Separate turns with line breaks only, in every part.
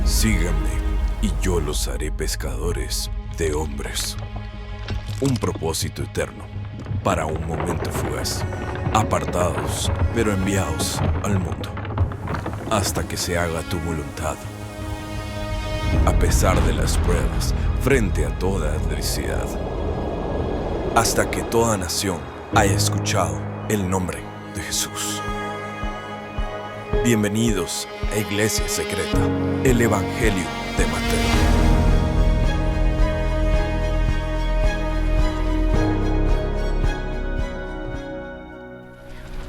Síganme y yo los haré pescadores de hombres. Un propósito eterno para un momento fugaz. Apartados, pero enviados al mundo. Hasta que se haga tu voluntad. A pesar de las pruebas, frente a toda adversidad. Hasta que toda nación haya escuchado el nombre de Jesús. Bienvenidos a Iglesia Secreta, el Evangelio de Mateo.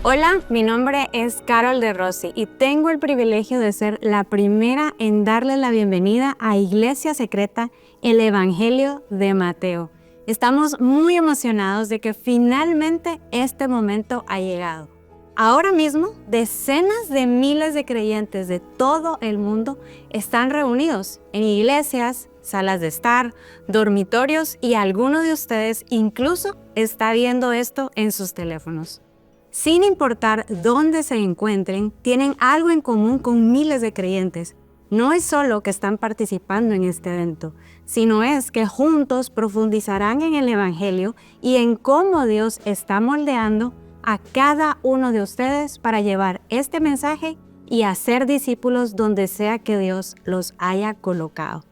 Hola, mi nombre es Carol de Rossi y tengo el privilegio de ser la primera en darles la bienvenida a Iglesia Secreta, el Evangelio de Mateo. Estamos muy emocionados de que finalmente este momento ha llegado. Ahora mismo, decenas de miles de creyentes de todo el mundo están reunidos en iglesias, salas de estar, dormitorios y alguno de ustedes incluso está viendo esto en sus teléfonos. Sin importar dónde se encuentren, tienen algo en común con miles de creyentes. No es solo que están participando en este evento, sino es que juntos profundizarán en el Evangelio y en cómo Dios está moldeando a cada uno de ustedes para llevar este mensaje y hacer discípulos donde sea que Dios los haya colocado.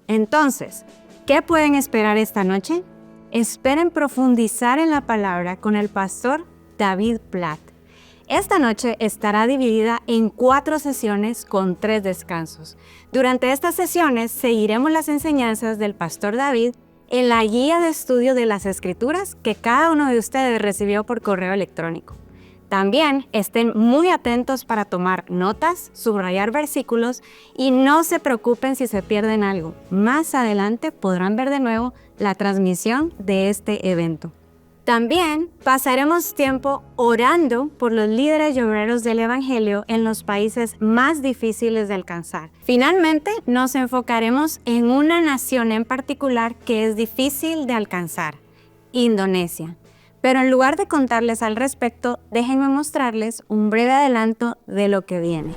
Entonces, ¿qué pueden esperar esta noche? Esperen profundizar en la palabra con el pastor David Platt. Esta noche estará dividida en 4 sesiones con 3 descansos. Durante estas sesiones seguiremos las enseñanzas del pastor David en la guía de estudio de las Escrituras que cada uno de ustedes recibió por correo electrónico. También estén muy atentos para tomar notas, subrayar versículos y no se preocupen si se pierden algo. Más adelante podrán ver de nuevo la transmisión de este evento. También pasaremos tiempo orando por los líderes y obreros del Evangelio en los países más difíciles de alcanzar. Finalmente, nos enfocaremos en una nación en particular que es difícil de alcanzar, Indonesia. Pero en lugar de contarles al respecto, déjenme mostrarles un breve adelanto de lo que viene.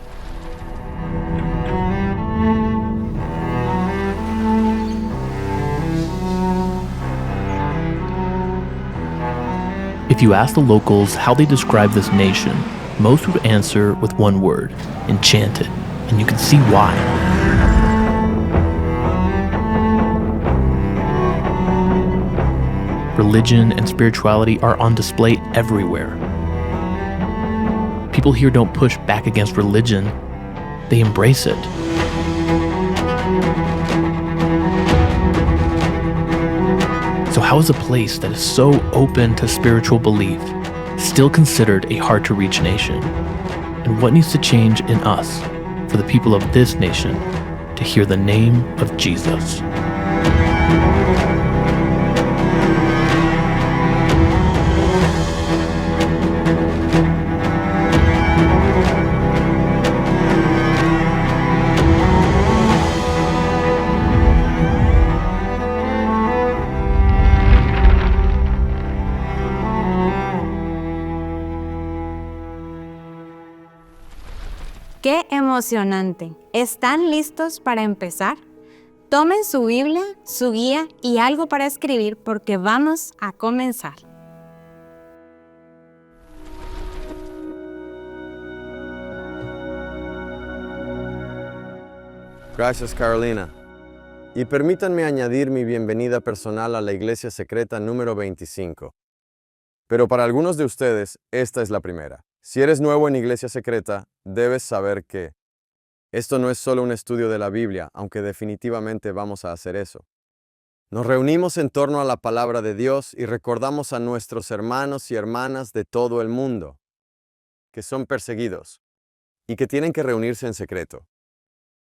If you ask the locals how they describe this nation, most would answer with one word: enchanted, and you can see why. Religion and spirituality are on display everywhere. People here don't push back against religion, they embrace it. So how is a place that is so open to spiritual belief still considered a hard-to-reach nation? And what needs to change in us for the people of this nation to hear the name of Jesus?
¡Qué emocionante! ¿Están listos para empezar? Tomen su Biblia, su guía y algo para escribir porque vamos a comenzar.
Gracias, Carolina. Y permítanme añadir mi bienvenida personal a la Iglesia Secreta número 25. Pero para algunos de ustedes, esta es la primera. Si eres nuevo en Iglesia Secreta, debes saber que esto no es solo un estudio de la Biblia, aunque definitivamente vamos a hacer eso. Nos reunimos en torno a la palabra de Dios y recordamos a nuestros hermanos y hermanas de todo el mundo, que son perseguidos y que tienen que reunirse en secreto.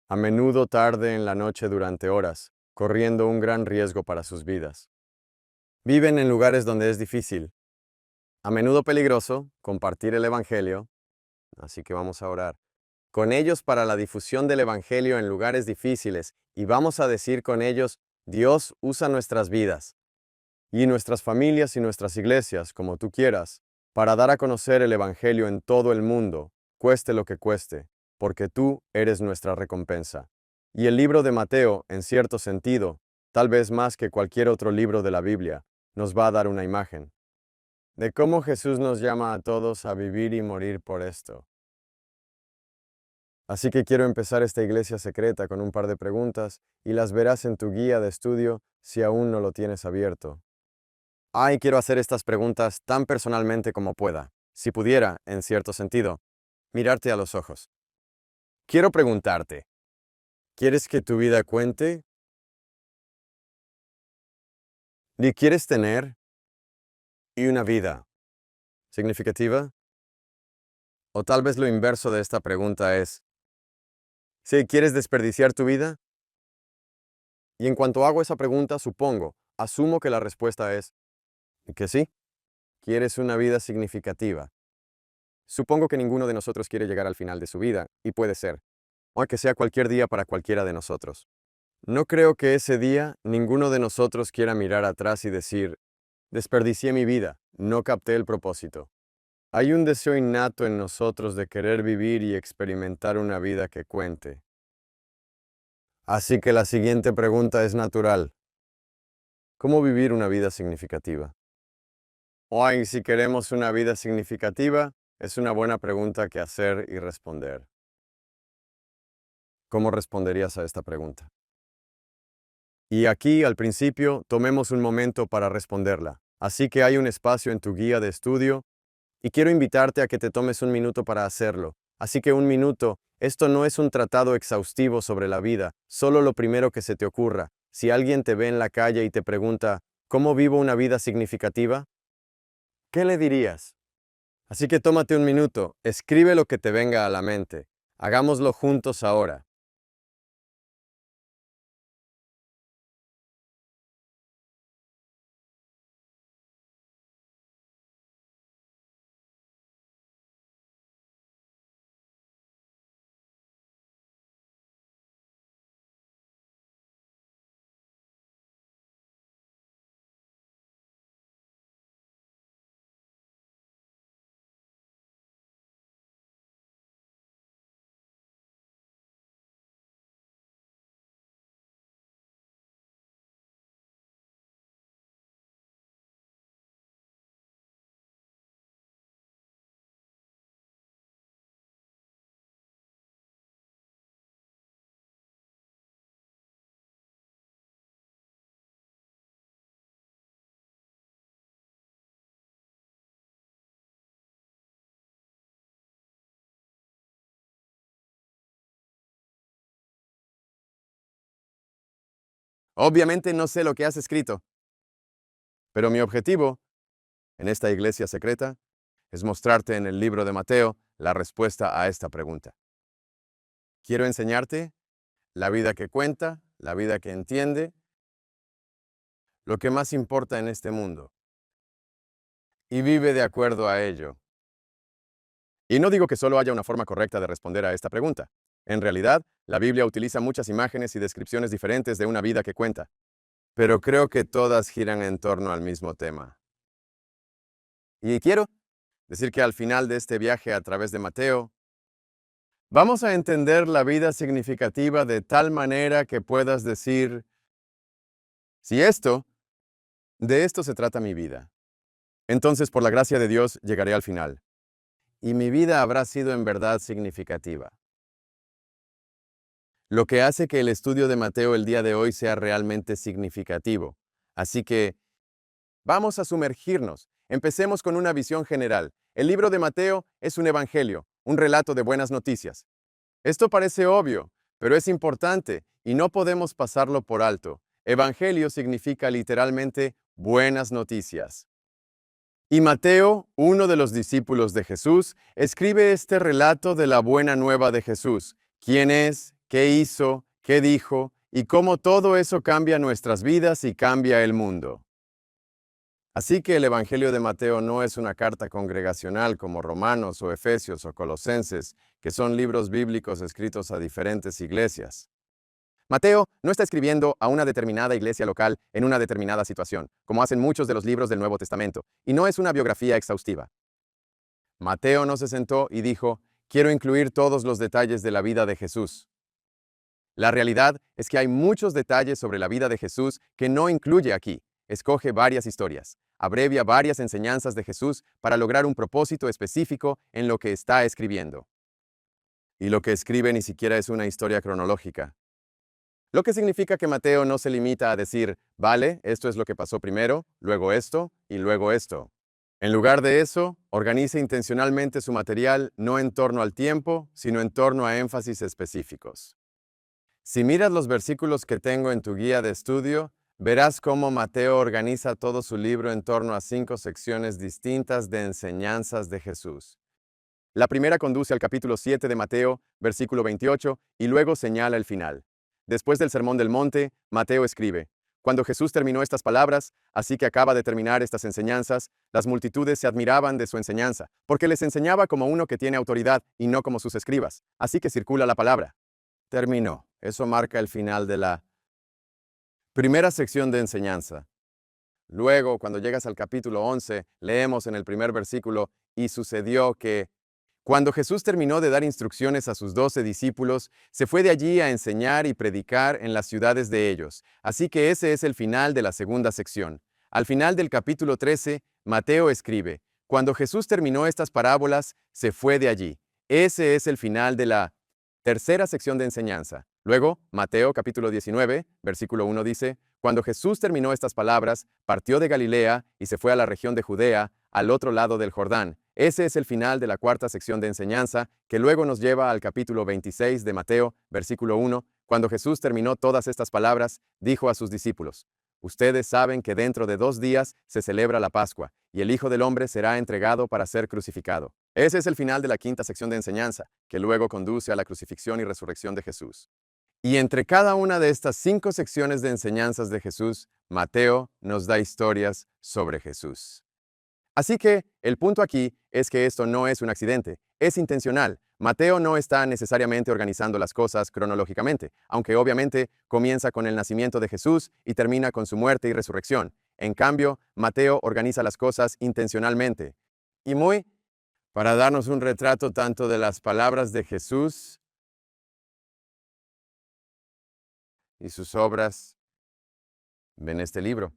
A menudo tarde en la noche durante horas, corriendo un gran riesgo para sus vidas. Viven en lugares donde es difícil, a menudo peligroso, compartir el Evangelio, así que vamos a orar con ellos para la difusión del Evangelio en lugares difíciles y vamos a decir con ellos: Dios usa nuestras vidas y nuestras familias y nuestras iglesias, como tú quieras, para dar a conocer el Evangelio en todo el mundo, cueste lo que cueste, porque tú eres nuestra recompensa. Y el libro de Mateo, en cierto sentido, tal vez más que cualquier otro libro de la Biblia, nos va a dar una imagen de cómo Jesús nos llama a todos a vivir y morir por esto. Así que quiero empezar esta iglesia secreta con un par de preguntas y las verás en tu guía de estudio si aún no lo tienes abierto. Y quiero hacer estas preguntas tan personalmente como pueda, si pudiera, en cierto sentido, mirarte a los ojos. Quiero preguntarte, ¿quieres que tu vida cuente? ¿Y quieres tener una vida significativa? O tal vez lo inverso de esta pregunta es, ¿si quieres desperdiciar tu vida? Y en cuanto hago esa pregunta, asumo que la respuesta es que sí, quieres una vida significativa. Supongo que ninguno de nosotros quiere llegar al final de su vida, y puede ser, aunque sea cualquier día para cualquiera de nosotros. No creo que ese día ninguno de nosotros quiera mirar atrás y decir, desperdicié mi vida, no capté el propósito. Hay un deseo innato en nosotros de querer vivir y experimentar una vida que cuente. Así que la siguiente pregunta es natural. ¿Cómo vivir una vida significativa? Si queremos una vida significativa, es una buena pregunta que hacer y responder. ¿Cómo responderías a esta pregunta? Y aquí, al principio, tomemos un momento para responderla. Así que hay un espacio en tu guía de estudio y quiero invitarte a que te tomes un minuto para hacerlo. Así que un minuto, esto no es un tratado exhaustivo sobre la vida, solo lo primero que se te ocurra. Si alguien te ve en la calle y te pregunta, ¿cómo vivo una vida significativa? ¿Qué le dirías? Así que tómate un minuto, escribe lo que te venga a la mente. Hagámoslo juntos ahora. Obviamente no sé lo que has escrito, pero mi objetivo en esta iglesia secreta es mostrarte en el libro de Mateo la respuesta a esta pregunta. Quiero enseñarte la vida que cuenta, la vida que entiende, lo que más importa en este mundo, y vive de acuerdo a ello. Y no digo que solo haya una forma correcta de responder a esta pregunta. En realidad, la Biblia utiliza muchas imágenes y descripciones diferentes de una vida que cuenta, pero creo que todas giran en torno al mismo tema. Y quiero decir que al final de este viaje a través de Mateo, vamos a entender la vida significativa de tal manera que puedas decir, si de esto se trata mi vida, entonces por la gracia de Dios llegaré al final, y mi vida habrá sido en verdad significativa. Lo que hace que el estudio de Mateo el día de hoy sea realmente significativo. Así que, vamos a sumergirnos. Empecemos con una visión general. El libro de Mateo es un evangelio, un relato de buenas noticias. Esto parece obvio, pero es importante y no podemos pasarlo por alto. Evangelio significa literalmente buenas noticias. Y Mateo, uno de los discípulos de Jesús, escribe este relato de la buena nueva de Jesús. ¿Quién es? ¿Qué hizo? ¿Qué dijo? Y cómo todo eso cambia nuestras vidas y cambia el mundo. Así que el Evangelio de Mateo no es una carta congregacional como Romanos o Efesios o Colosenses, que son libros bíblicos escritos a diferentes iglesias. Mateo no está escribiendo a una determinada iglesia local en una determinada situación, como hacen muchos de los libros del Nuevo Testamento, y no es una biografía exhaustiva. Mateo no se sentó y dijo, quiero incluir todos los detalles de la vida de Jesús. La realidad es que hay muchos detalles sobre la vida de Jesús que no incluye aquí. Escoge varias historias, abrevia varias enseñanzas de Jesús para lograr un propósito específico en lo que está escribiendo. Y lo que escribe ni siquiera es una historia cronológica. Lo que significa que Mateo no se limita a decir, vale, esto es lo que pasó primero, luego esto y luego esto. En lugar de eso, organiza intencionalmente su material no en torno al tiempo, sino en torno a énfasis específicos. Si miras los versículos que tengo en tu guía de estudio, verás cómo Mateo organiza todo su libro en torno a 5 secciones distintas de enseñanzas de Jesús. La primera conduce al capítulo 7 de Mateo, versículo 28, y luego señala el final. Después del Sermón del Monte, Mateo escribe, cuando Jesús terminó estas palabras, así que acaba de terminar estas enseñanzas, las multitudes se admiraban de su enseñanza, porque les enseñaba como uno que tiene autoridad y no como sus escribas. Así que circula la palabra. Terminó. Eso marca el final de la primera sección de enseñanza. Luego, cuando llegas al capítulo 11, leemos en el primer versículo, y sucedió que, cuando Jesús terminó de dar instrucciones a sus 12 discípulos, se fue de allí a enseñar y predicar en las ciudades de ellos. Así que ese es el final de la segunda sección. Al final del capítulo 13, Mateo escribe, cuando Jesús terminó estas parábolas, se fue de allí. Ese es el final de la tercera sección de enseñanza. Luego, Mateo capítulo 19, versículo 1 dice, cuando Jesús terminó estas palabras, partió de Galilea y se fue a la región de Judea, al otro lado del Jordán. Ese es el final de la cuarta sección de enseñanza, que luego nos lleva al capítulo 26 de Mateo, versículo 1, cuando Jesús terminó todas estas palabras, dijo a sus discípulos, ustedes saben que dentro de 2 días se celebra la Pascua, y el Hijo del Hombre será entregado para ser crucificado. Ese es el final de la quinta sección de enseñanza, que luego conduce a la crucifixión y resurrección de Jesús. Y entre cada una de estas 5 secciones de enseñanzas de Jesús, Mateo nos da historias sobre Jesús. Así que el punto aquí es que esto no es un accidente, es intencional. Mateo no está necesariamente organizando las cosas cronológicamente, aunque obviamente comienza con el nacimiento de Jesús y termina con su muerte y resurrección. En cambio, Mateo organiza las cosas intencionalmente. Y para darnos un retrato tanto de las palabras de Jesús y sus obras en este libro.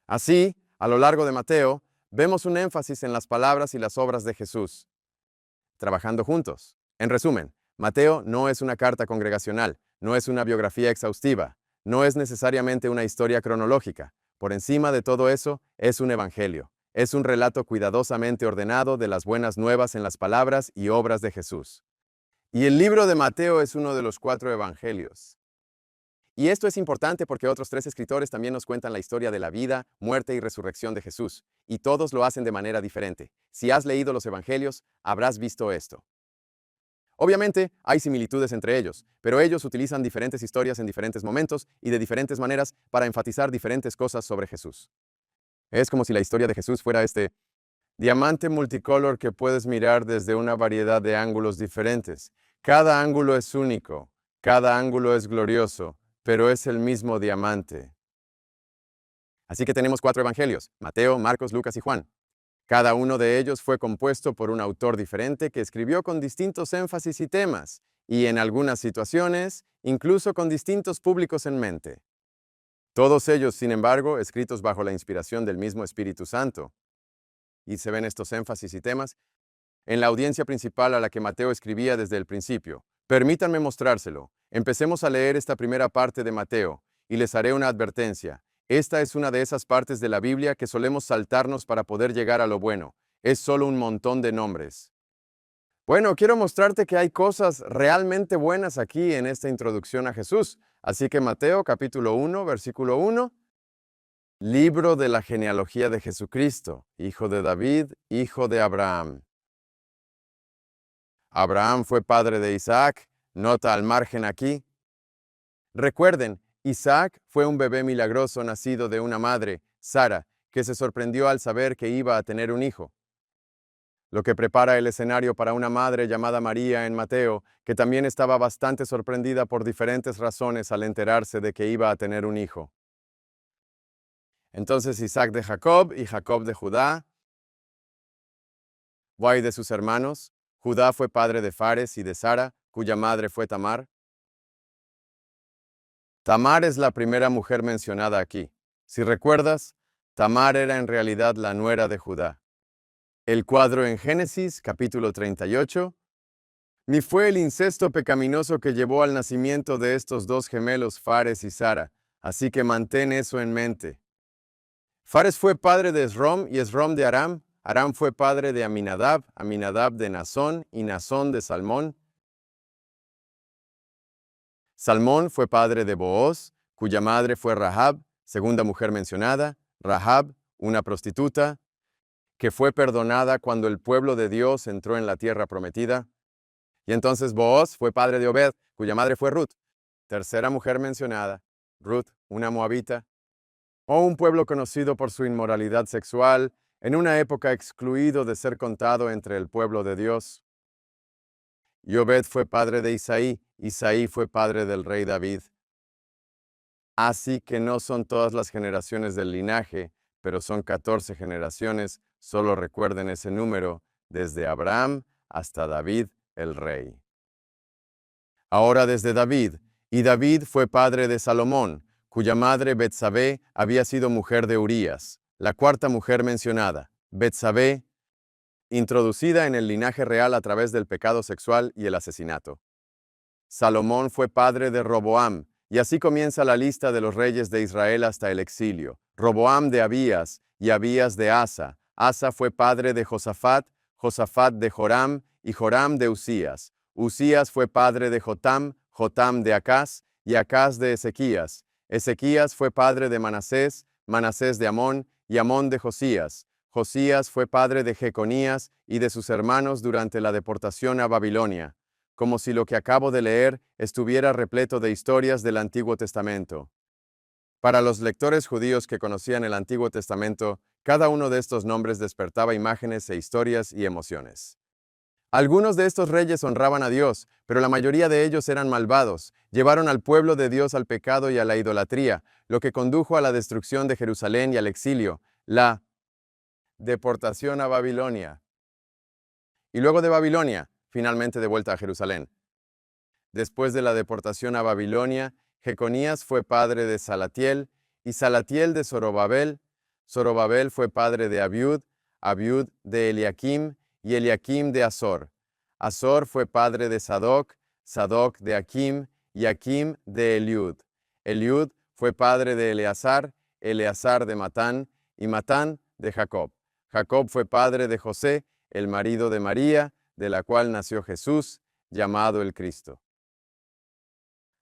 Así, a lo largo de Mateo, vemos un énfasis en las palabras y las obras de Jesús, trabajando juntos. En resumen, Mateo no es una carta congregacional, no es una biografía exhaustiva, no es necesariamente una historia cronológica. Por encima de todo eso, es un evangelio. Es un relato cuidadosamente ordenado de las buenas nuevas en las palabras y obras de Jesús. Y el libro de Mateo es uno de los 4 evangelios. Y esto es importante porque otros 3 escritores también nos cuentan la historia de la vida, muerte y resurrección de Jesús, y todos lo hacen de manera diferente. Si has leído los evangelios, habrás visto esto. Obviamente, hay similitudes entre ellos, pero ellos utilizan diferentes historias en diferentes momentos y de diferentes maneras para enfatizar diferentes cosas sobre Jesús. Es como si la historia de Jesús fuera este diamante multicolor que puedes mirar desde una variedad de ángulos diferentes. Cada ángulo es único, cada ángulo es glorioso, pero es el mismo diamante. Así que tenemos 4 evangelios, Mateo, Marcos, Lucas y Juan. Cada uno de ellos fue compuesto por un autor diferente que escribió con distintos énfasis y temas, y en algunas situaciones, incluso con distintos públicos en mente. Todos ellos, sin embargo, escritos bajo la inspiración del mismo Espíritu Santo. Y se ven estos énfasis y temas en la audiencia principal a la que Mateo escribía desde el principio. Permítanme mostrárselo. Empecemos a leer esta primera parte de Mateo, y les haré una advertencia. Esta es una de esas partes de la Biblia que solemos saltarnos para poder llegar a lo bueno. Es solo un montón de nombres. Bueno, quiero mostrarte que hay cosas realmente buenas aquí en esta introducción a Jesús. Así que Mateo capítulo 1, versículo 1. Libro de la genealogía de Jesucristo, hijo de David, hijo de Abraham. Abraham fue padre de Isaac. Nota al margen aquí. Recuerden, Isaac fue un bebé milagroso nacido de una madre, Sara, que se sorprendió al saber que iba a tener un hijo. Lo que prepara el escenario para una madre llamada María en Mateo, que también estaba bastante sorprendida por diferentes razones al enterarse de que iba a tener un hijo. Entonces Isaac de Jacob y Jacob de Judá. Guay de sus hermanos. Judá fue padre de Fares y de Sara, cuya madre fue Tamar. Tamar es la primera mujer mencionada aquí. Si recuerdas, Tamar era en realidad la nuera de Judá. El cuadro en Génesis, capítulo 38, ni fue el incesto pecaminoso que llevó al nacimiento de estos dos gemelos, Fares y Zara, así que mantén eso en mente. Fares fue padre de Esrom y Esrom de Aram. Aram fue padre de Aminadab, Aminadab de Nazón y Nazón de Salmón. Salmón fue padre de Booz, cuya madre fue Rahab, segunda mujer mencionada, Rahab, una prostituta, que fue perdonada cuando el pueblo de Dios entró en la tierra prometida. Y entonces Booz fue padre de Obed, cuya madre fue Ruth, tercera mujer mencionada, Ruth, una moabita, o un pueblo conocido por su inmoralidad sexual, en una época excluido de ser contado entre el pueblo de Dios. Y Obed fue padre de Isaí, Isaí fue padre del rey David. Así que no son todas las generaciones del linaje, pero son 14 generaciones, solo recuerden ese número, desde Abraham hasta David el rey. Ahora desde David, y David fue padre de Salomón, cuya madre Betsabé había sido mujer de Urías, la cuarta mujer mencionada. Betsabé, introducida en el linaje real a través del pecado sexual y el asesinato. Salomón fue padre de Roboam, y así comienza la lista de los reyes de Israel hasta el exilio. Roboam de Abías, y Abías de Asa. Asa fue padre de Josafat, Josafat de Joram, y Joram de Usías. Usías fue padre de Jotam, Jotam de Acaz, y Acaz de Ezequías. Ezequías fue padre de Manasés, Manasés de Amón, y Amón de Josías. Josías fue padre de Jeconías y de sus hermanos durante la deportación a Babilonia, como si lo que acabo de leer estuviera repleto de historias del Antiguo Testamento. Para los lectores judíos que conocían el Antiguo Testamento, cada uno de estos nombres despertaba imágenes e historias y emociones. Algunos de estos reyes honraban a Dios, pero la mayoría de ellos eran malvados. Llevaron al pueblo de Dios al pecado y a la idolatría, lo que condujo a la destrucción de Jerusalén y al exilio, la deportación a Babilonia. Y luego de Babilonia, finalmente de vuelta a Jerusalén. Después de la deportación a Babilonia, Jeconías fue padre de Salatiel, y Salatiel de Zorobabel. Zorobabel fue padre de Abiud, Abiud de Eliakim, y Eliakim de Azor. Azor fue padre de Sadoc, Sadoc de Akim, y Akim de Eliud. Eliud fue padre de Eleazar, Eleazar de Matán, y Matán de Jacob. Jacob fue padre de José, el marido de María, de la cual nació Jesús, llamado el Cristo.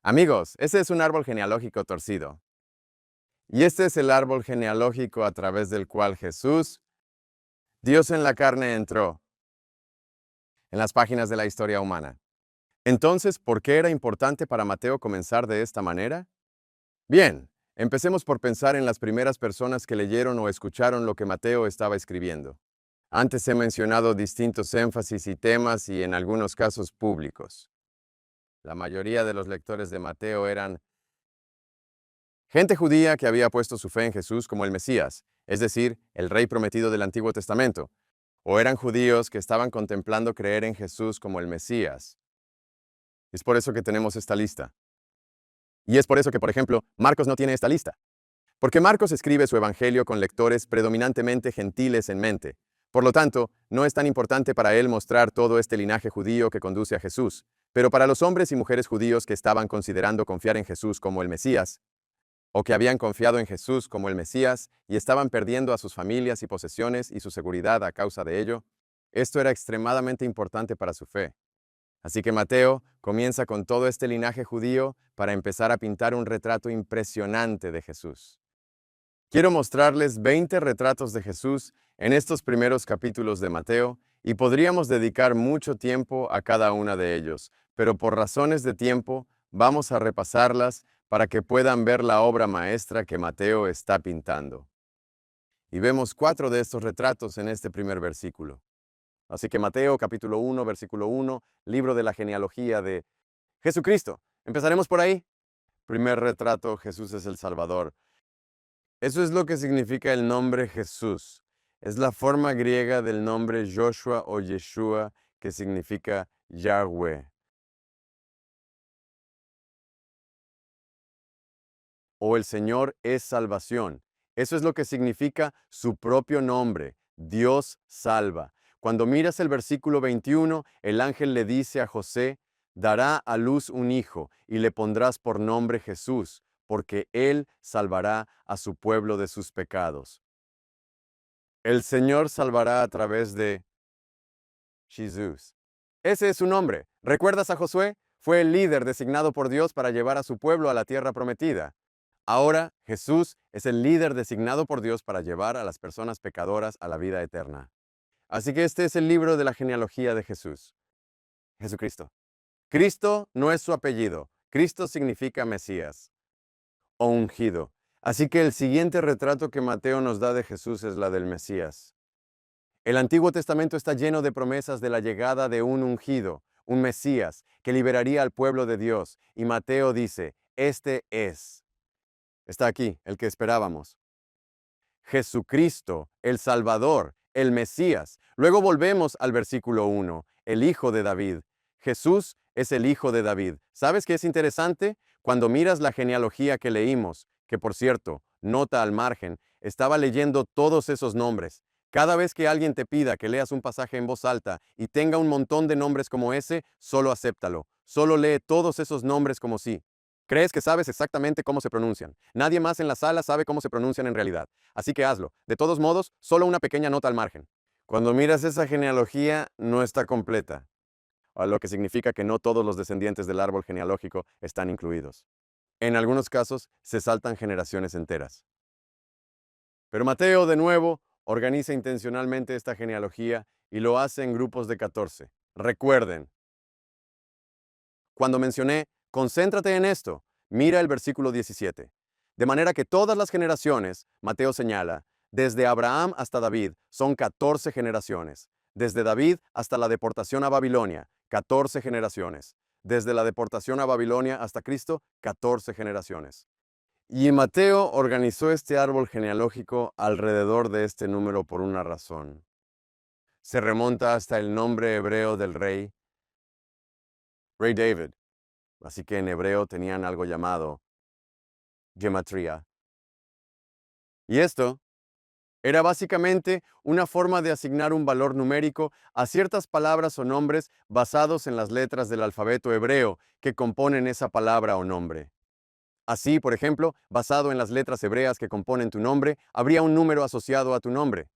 Amigos, ese es un árbol genealógico torcido. Y este es el árbol genealógico a través del cual Jesús, Dios en la carne, entró en las páginas de la historia humana. Entonces, ¿por qué era importante para Mateo comenzar de esta manera? Bien, empecemos por pensar en las primeras personas que leyeron o escucharon lo que Mateo estaba escribiendo. Antes he mencionado distintos énfasis y temas y en algunos casos públicos. La mayoría de los lectores de Mateo eran gente judía que había puesto su fe en Jesús como el Mesías, es decir, el Rey prometido del Antiguo Testamento, o eran judíos que estaban contemplando creer en Jesús como el Mesías. Es por eso que tenemos esta lista. Y es por eso que, por ejemplo, Marcos no tiene esta lista. Porque Marcos escribe su evangelio con lectores predominantemente gentiles en mente. Por lo tanto, no es tan importante para él mostrar todo este linaje judío que conduce a Jesús, pero para los hombres y mujeres judíos que estaban considerando confiar en Jesús como el Mesías, o que habían confiado en Jesús como el Mesías y estaban perdiendo a sus familias y posesiones y su seguridad a causa de ello, esto era extremadamente importante para su fe. Así que Mateo comienza con todo este linaje judío para empezar a pintar un retrato impresionante de Jesús. Quiero mostrarles 20 retratos de Jesús en estos primeros capítulos de Mateo y podríamos dedicar mucho tiempo a cada una de ellos, pero por razones de tiempo vamos a repasarlas para que puedan ver la obra maestra que Mateo está pintando. Y vemos 4 de estos retratos en este primer versículo. Así que Mateo capítulo 1, versículo 1, libro de la genealogía de Jesucristo. Empezaremos por ahí. Primer retrato, Jesús es el Salvador. Eso es lo que significa el nombre Jesús. Es la forma griega del nombre Joshua o Yeshua, que significa Yahweh. o el Señor es salvación. Eso es lo que significa su propio nombre, Dios salva. Cuando miras el versículo 21, el ángel le dice a José, dará a luz un hijo y le pondrás por nombre Jesús, porque él salvará a su pueblo de sus pecados. El Señor salvará a través de Jesús. Ese es su nombre. ¿Recuerdas a Josué? Fue el líder designado por Dios para llevar a su pueblo a la tierra prometida. Ahora Jesús es el líder designado por Dios para llevar a las personas pecadoras a la vida eterna. Así que este es el libro de la genealogía de Jesús. Jesucristo. Cristo no es su apellido. Cristo significa Mesías o ungido. Así que el siguiente retrato que Mateo nos da de Jesús es la del Mesías. El Antiguo Testamento está lleno de promesas de la llegada de un ungido, un Mesías, que liberaría al pueblo de Dios. Y Mateo dice, este es. Está aquí, el que esperábamos. Jesucristo, el Salvador, el Mesías. Luego volvemos al versículo 1, el Hijo de David. Jesús es el Hijo de David. ¿Sabes qué es interesante? Cuando miras la genealogía que leímos, que por cierto, nota al margen, estaba leyendo todos esos nombres. Cada vez que alguien te pida que leas un pasaje en voz alta y tenga un montón de nombres como ese, solo acéptalo. Solo lee todos esos nombres como sí. Crees que sabes exactamente cómo se pronuncian. Nadie más en la sala sabe cómo se pronuncian en realidad. Así que hazlo. De todos modos, solo una pequeña nota al margen. Cuando miras esa genealogía, no está completa, lo que significa que no todos los descendientes del árbol genealógico están incluidos. En algunos casos, se saltan generaciones enteras. Pero Mateo, de nuevo, organiza intencionalmente esta genealogía y lo hace en grupos de 14. Recuerden, cuando mencioné, concéntrate en esto, mira el versículo 17. De manera que todas las generaciones, Mateo señala, desde Abraham hasta David, son 14 generaciones. Desde David hasta la deportación a Babilonia, 14 generaciones. Desde la deportación a Babilonia hasta Cristo, 14 generaciones. Y Mateo organizó este árbol genealógico alrededor de este número por una razón. Se remonta hasta el nombre hebreo del rey David. Así que en hebreo tenían algo llamado gematría. Y esto era básicamente una forma de asignar un valor numérico a ciertas palabras o nombres basados en las letras del alfabeto hebreo que componen esa palabra o nombre. Así, por ejemplo, basado en las letras hebreas que componen tu nombre, habría un número asociado a tu nombre.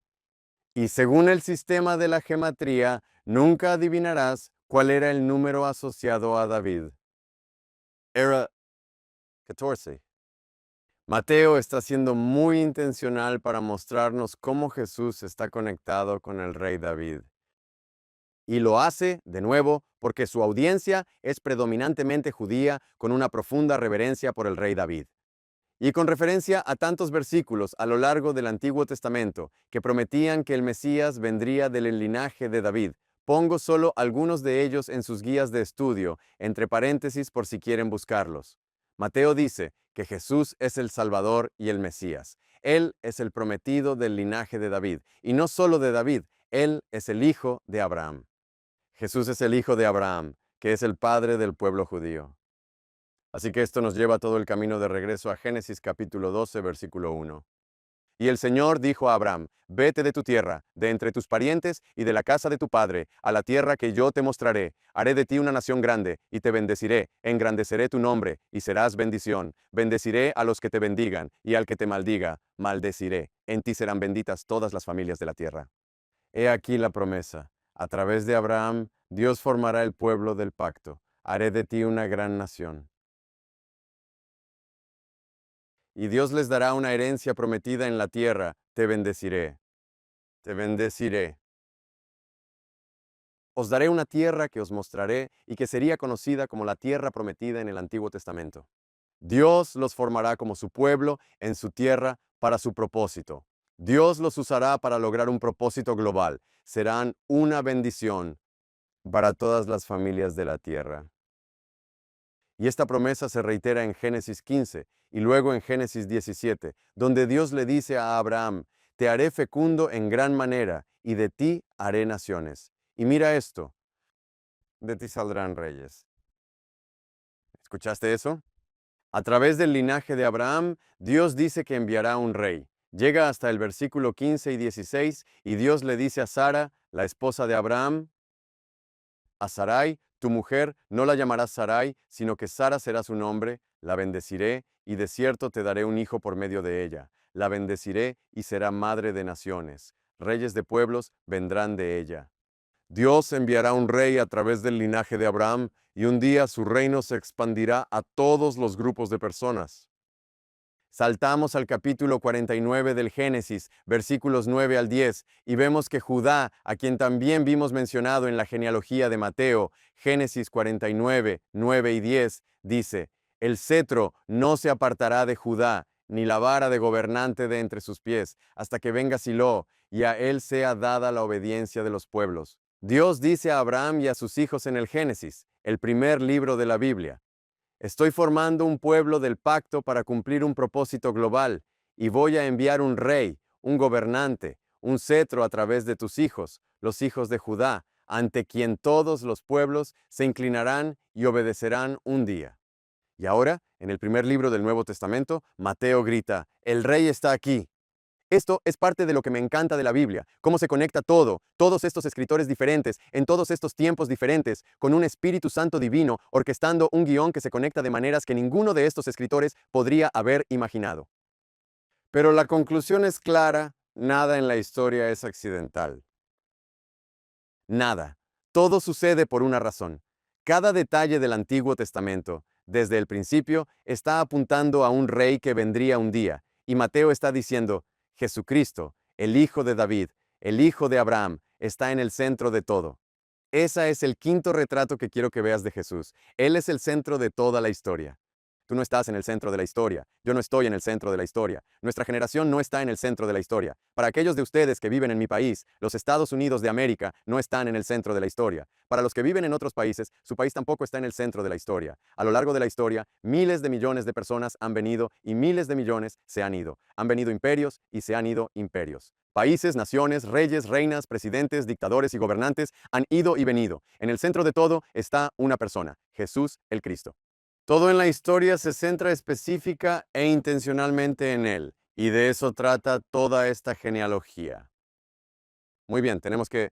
Y según el sistema de la gematría, nunca adivinarás cuál era el número asociado a David. Era 14. Mateo está siendo muy intencional para mostrarnos cómo Jesús está conectado con el rey David. Y lo hace, de nuevo, porque su audiencia es predominantemente judía con una profunda reverencia por el rey David. Y con referencia a tantos versículos a lo largo del Antiguo Testamento que prometían que el Mesías vendría del linaje de David, pongo solo algunos de ellos en sus guías de estudio, entre paréntesis por si quieren buscarlos. Mateo dice que Jesús es el Salvador y el Mesías. Él es el prometido del linaje de David, y no solo de David, Él es el hijo de Abraham. Jesús es el hijo de Abraham, que es el padre del pueblo judío. Así que esto nos lleva todo el camino de regreso a Génesis capítulo 12, versículo 1. Y el Señor dijo a Abraham, vete de tu tierra, de entre tus parientes y de la casa de tu padre, a la tierra que yo te mostraré. Haré de ti una nación grande, y te bendeciré, engrandeceré tu nombre, y serás bendición. Bendeciré a los que te bendigan, y al que te maldiga, maldeciré. En ti serán benditas todas las familias de la tierra. He aquí la promesa. A través de Abraham, Dios formará el pueblo del pacto. Haré de ti una gran nación. Y Dios les dará una herencia prometida en la tierra. Te bendeciré. Te bendeciré. Os daré una tierra que os mostraré y que sería conocida como la tierra prometida en el Antiguo Testamento. Dios los formará como su pueblo en su tierra para su propósito. Dios los usará para lograr un propósito global. Serán una bendición para todas las familias de la tierra. Y esta promesa se reitera en Génesis 15 y luego en Génesis 17, donde Dios le dice a Abraham, te haré fecundo en gran manera y de ti haré naciones. Y mira esto, de ti saldrán reyes. ¿Escuchaste eso? A través del linaje de Abraham, Dios dice que enviará un rey. Llega hasta el versículo 15 y 16 y Dios le dice a Sara, la esposa de Abraham, a Sarai, tu mujer, no la llamarás Sarai, sino que Sara será su nombre, la bendeciré y de cierto te daré un hijo por medio de ella. La bendeciré y será madre de naciones. Reyes de pueblos vendrán de ella. Dios enviará un rey a través del linaje de Abraham y un día su reino se expandirá a todos los grupos de personas. Saltamos al capítulo 49 del Génesis, versículos 9 al 10, y vemos que Judá, a quien también vimos mencionado en la genealogía de Mateo, Génesis 49, 9 y 10, dice, el cetro no se apartará de Judá, ni la vara de gobernante de entre sus pies, hasta que venga Silo, y a él sea dada la obediencia de los pueblos. Dios dice a Abraham y a sus hijos en el Génesis, el primer libro de la Biblia, estoy formando un pueblo del pacto para cumplir un propósito global y voy a enviar un rey, un gobernante, un cetro a través de tus hijos, los hijos de Judá, ante quien todos los pueblos se inclinarán y obedecerán un día. Y ahora, en el primer libro del Nuevo Testamento, Mateo grita, el rey está aquí. Esto es parte de lo que me encanta de la Biblia, cómo se conecta todo, todos estos escritores diferentes, en todos estos tiempos diferentes, con un Espíritu Santo divino, orquestando un guión que se conecta de maneras que ninguno de estos escritores podría haber imaginado. Pero la conclusión es clara, nada en la historia es accidental. Nada. Todo sucede por una razón. Cada detalle del Antiguo Testamento, desde el principio, está apuntando a un rey que vendría un día, y Mateo está diciendo, Jesucristo, el Hijo de David, el Hijo de Abraham, está en el centro de todo. Ese es el quinto retrato que quiero que veas de Jesús. Él es el centro de toda la historia. Tú no estás en el centro de la historia. Yo no estoy en el centro de la historia. Nuestra generación no está en el centro de la historia. Para aquellos de ustedes que viven en mi país, los Estados Unidos de América no están en el centro de la historia. Para los que viven en otros países, su país tampoco está en el centro de la historia. A lo largo de la historia, miles de millones de personas han venido y miles de millones se han ido. Han venido imperios y se han ido imperios. Países, naciones, reyes, reinas, presidentes, dictadores y gobernantes han ido y venido. En el centro de todo está una persona, Jesús el Cristo. Todo en la historia se centra específica e intencionalmente en Él, y de eso trata toda esta genealogía. Muy bien, tenemos que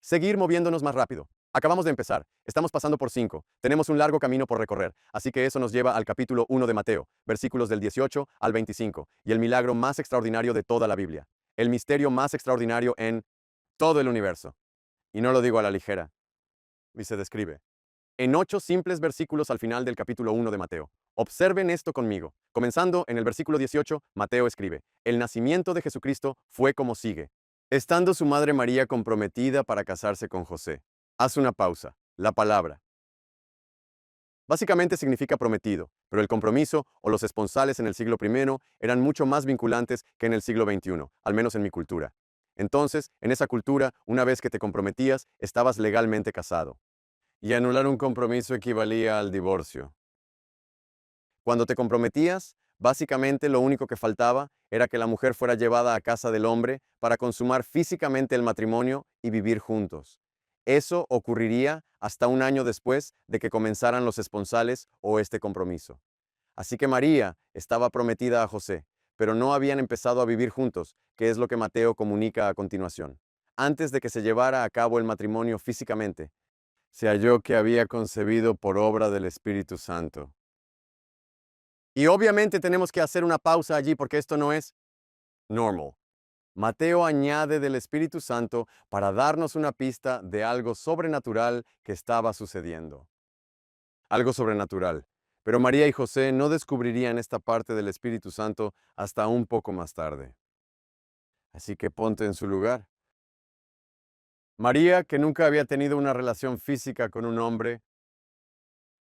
seguir moviéndonos más rápido. Acabamos de empezar, estamos pasando por 5, tenemos un largo camino por recorrer, así que eso nos lleva al capítulo 1 de Mateo, versículos del 18 al 25, y el milagro más extraordinario de toda la Biblia, el misterio más extraordinario en todo el universo. Y no lo digo a la ligera, y se describe en 8 simples versículos al final del capítulo 1 de Mateo. Observen esto conmigo. Comenzando en el versículo 18, Mateo escribe, el nacimiento de Jesucristo fue como sigue. Estando su madre María comprometida para casarse con José. Haz una pausa. La palabra. Básicamente significa prometido, pero el compromiso o los esponsales en el siglo I eran mucho más vinculantes que en el siglo XXI, al menos en mi cultura. Entonces, en esa cultura, una vez que te comprometías, estabas legalmente casado. Y anular un compromiso equivalía al divorcio. Cuando te comprometías, básicamente lo único que faltaba era que la mujer fuera llevada a casa del hombre para consumar físicamente el matrimonio y vivir juntos. Eso ocurriría hasta un año después de que comenzaran los esponsales o este compromiso. Así que María estaba prometida a José, pero no habían empezado a vivir juntos, que es lo que Mateo comunica a continuación. Antes de que se llevara a cabo el matrimonio físicamente, se halló que había concebido por obra del Espíritu Santo. Y obviamente tenemos que hacer una pausa allí porque esto no es normal. Mateo añade del Espíritu Santo para darnos una pista de algo sobrenatural que estaba sucediendo. Algo sobrenatural. Pero María y José no descubrirían esta parte del Espíritu Santo hasta un poco más tarde. Así que ponte en su lugar. María, que nunca había tenido una relación física con un hombre,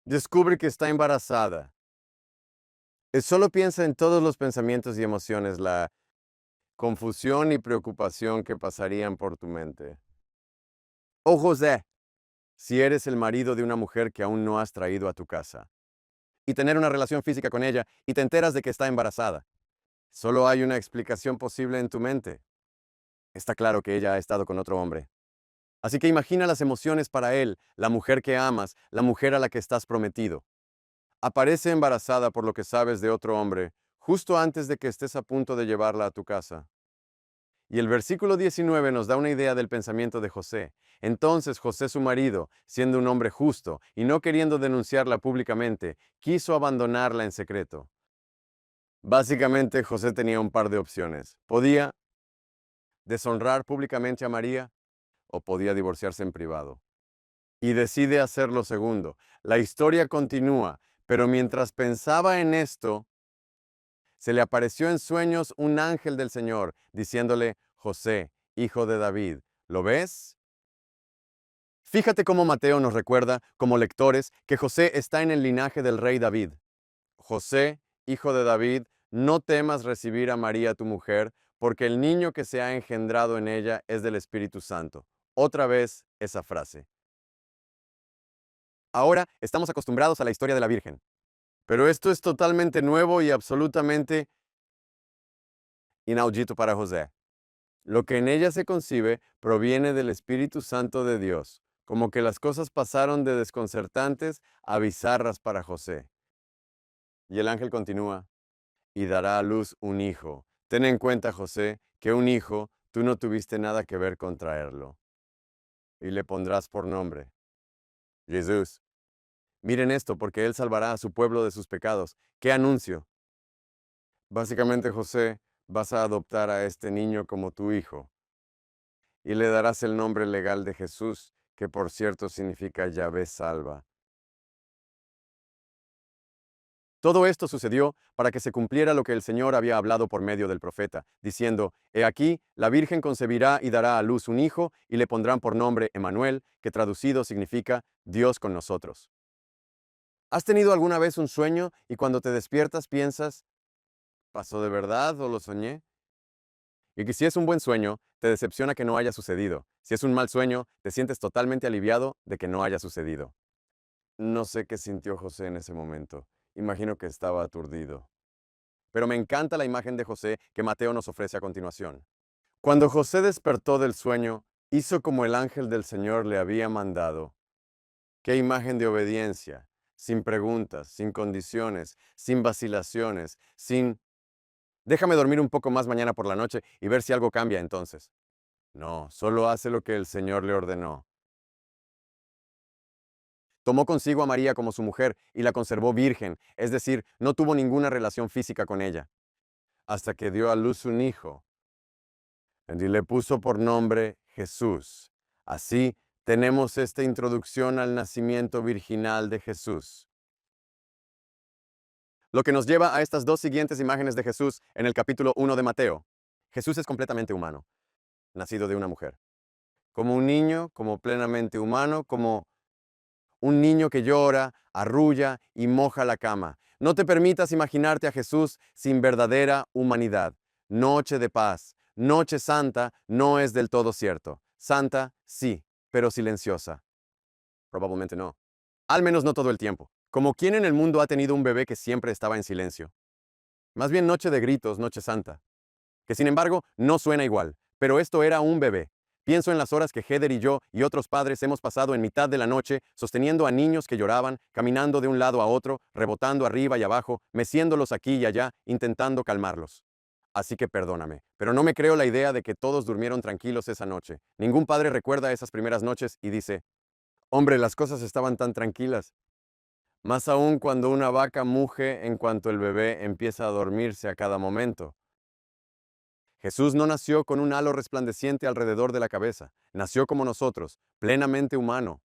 descubre que está embarazada. Solo piensa en todos los pensamientos y emociones, la confusión y preocupación que pasarían por tu mente. Oh José, si eres el marido de una mujer que aún no has traído a tu casa, y tener una relación física con ella y te enteras de que está embarazada, solo hay una explicación posible en tu mente. Está claro que ella ha estado con otro hombre. Así que imagina las emociones para él, la mujer que amas, la mujer a la que estás prometido. aparece embarazada por lo que sabes de otro hombre, justo antes de que estés a punto de llevarla a tu casa. Y el versículo 19 nos da una idea del pensamiento de José. Entonces José, su marido, siendo un hombre justo y no queriendo denunciarla públicamente, quiso abandonarla en secreto. Básicamente, José tenía un par de opciones. Podía deshonrar públicamente a María o podía divorciarse en privado. Y decide hacer lo segundo. La historia continúa, pero mientras pensaba en esto, se le apareció en sueños un ángel del Señor, diciéndole: José, hijo de David, ¿lo ves? Fíjate cómo Mateo nos recuerda, como lectores, que José está en el linaje del rey David. José, hijo de David, no temas recibir a María tu mujer, porque el niño que se ha engendrado en ella es del Espíritu Santo. Otra vez esa frase. Ahora estamos acostumbrados a la historia de la Virgen, pero esto es totalmente nuevo y absolutamente inaudito para José. Lo que en ella se concibe proviene del Espíritu Santo de Dios, como que las cosas pasaron de desconcertantes a bizarras para José. Y el ángel continúa: y dará a luz un hijo. Ten en cuenta, José, que un hijo tú no tuviste nada que ver con traerlo. Y le pondrás por nombre Jesús. Miren esto, porque él salvará a su pueblo de sus pecados. ¡Qué anuncio! Básicamente, José, vas a adoptar a este niño como tu hijo y le darás el nombre legal de Jesús, que por cierto significa Yahvé salva. Todo esto sucedió para que se cumpliera lo que el Señor había hablado por medio del profeta, diciendo: He aquí, la Virgen concebirá y dará a luz un hijo, y le pondrán por nombre Emmanuel, que traducido significa Dios con nosotros. ¿Has tenido alguna vez un sueño y cuando te despiertas piensas: ¿pasó de verdad o lo soñé? Y que si es un buen sueño, te decepciona que no haya sucedido. Si es un mal sueño, te sientes totalmente aliviado de que no haya sucedido. No sé qué sintió José en ese momento. Imagino que estaba aturdido. Pero me encanta la imagen de José que Mateo nos ofrece a continuación. Cuando José despertó del sueño, hizo como el ángel del Señor le había mandado. Qué imagen de obediencia, sin preguntas, sin condiciones, sin vacilaciones, sin déjame dormir un poco más mañana por la noche y ver si algo cambia entonces. No, solo hace lo que el Señor le ordenó. Tomó consigo a María como su mujer y la conservó virgen, es decir, no tuvo ninguna relación física con ella, hasta que dio a luz un hijo, y le puso por nombre Jesús. Así tenemos esta introducción al nacimiento virginal de Jesús. Lo que nos lleva a estas dos siguientes imágenes de Jesús en el capítulo 1 de Mateo. Jesús es completamente humano, nacido de una mujer. Como un niño, como plenamente humano, como un niño que llora, arrulla y moja la cama. No te permitas imaginarte a Jesús sin verdadera humanidad. Noche de paz, noche santa no es del todo cierto. Santa, sí, pero silenciosa. Probablemente no. Al menos no todo el tiempo. Como quien en el mundo ha tenido un bebé que siempre estaba en silencio. Más bien noche de gritos, noche santa. Que sin embargo no suena igual, pero esto era un bebé. Pienso en las horas que Heather y yo y otros padres hemos pasado en mitad de la noche sosteniendo a niños que lloraban, caminando de un lado a otro, rebotando arriba y abajo, meciéndolos aquí y allá, intentando calmarlos. Así que perdóname, pero no me creo la idea de que todos durmieron tranquilos esa noche. Ningún padre recuerda esas primeras noches y dice: hombre, las cosas estaban tan tranquilas. Más aún cuando una vaca muge en cuanto el bebé empieza a dormirse a cada momento. Jesús no nació con un halo resplandeciente alrededor de la cabeza. Nació como nosotros, plenamente humano,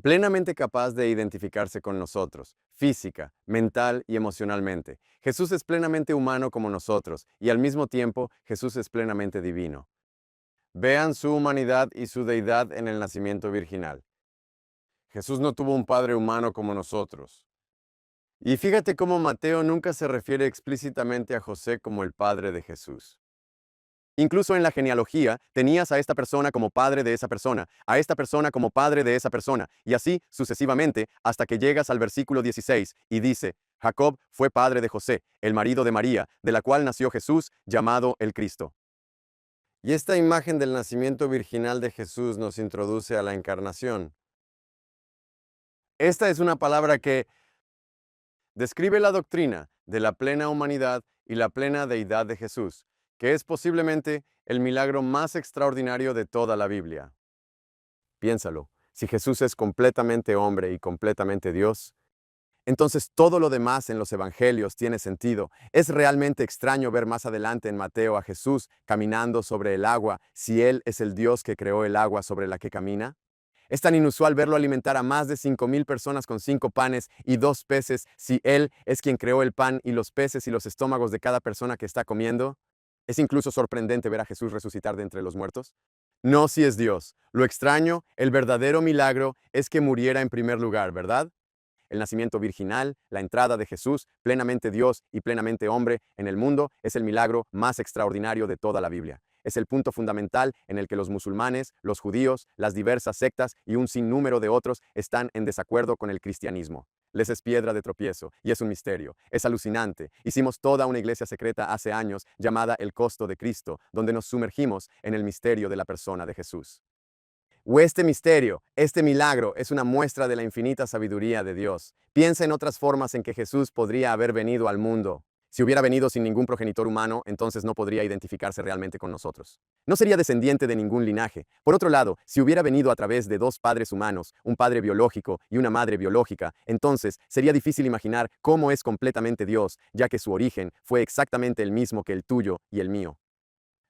plenamente capaz de identificarse con nosotros, física, mental y emocionalmente. Jesús es plenamente humano como nosotros, y al mismo tiempo Jesús es plenamente divino. Vean su humanidad y su deidad en el nacimiento virginal. Jesús no tuvo un padre humano como nosotros. Y fíjate cómo Mateo nunca se refiere explícitamente a José como el padre de Jesús. Incluso en la genealogía, tenías a esta persona como padre de esa persona, a esta persona como padre de esa persona, y así sucesivamente hasta que llegas al versículo 16 y dice: Jacob fue padre de José, el marido de María, de la cual nació Jesús, llamado el Cristo. Y esta imagen del nacimiento virginal de Jesús nos introduce a la encarnación. Esta es una palabra que Describe la doctrina de la plena humanidad y la plena deidad de Jesús, que es posiblemente el milagro más extraordinario de toda la Biblia. Piénsalo, si Jesús es completamente hombre y completamente Dios, entonces todo lo demás en los evangelios tiene sentido. Es realmente extraño ver más adelante en Mateo a Jesús caminando sobre el agua, si Él es el Dios que creó el agua sobre la que camina. Es tan inusual verlo alimentar a más de 5,000 personas con 5 panes y 2 peces, si Él es quien creó el pan y los peces y los estómagos de cada persona que está comiendo. Es incluso sorprendente ver a Jesús resucitar de entre los muertos. No si es Dios. Lo extraño, el verdadero milagro, es que muriera en primer lugar, ¿verdad? El nacimiento virginal, la entrada de Jesús, plenamente Dios y plenamente hombre, en el mundo, es el milagro más extraordinario de toda la Biblia. Es el punto fundamental en el que los musulmanes, los judíos, las diversas sectas y un sinnúmero de otros están en desacuerdo con el cristianismo. Les es piedra de tropiezo y es un misterio. Es alucinante. Hicimos toda una iglesia secreta hace años llamada El Costo de Cristo, donde nos sumergimos en el misterio de la persona de Jesús. Este misterio, este milagro, es una muestra de la infinita sabiduría de Dios. Piensa en otras formas en que Jesús podría haber venido al mundo. Si hubiera venido sin ningún progenitor humano, entonces no podría identificarse realmente con nosotros. No sería descendiente de ningún linaje. Por otro lado, si hubiera venido a través de 2 padres humanos, un padre biológico y una madre biológica, entonces sería difícil imaginar cómo es completamente Dios, ya que su origen fue exactamente el mismo que el tuyo y el mío.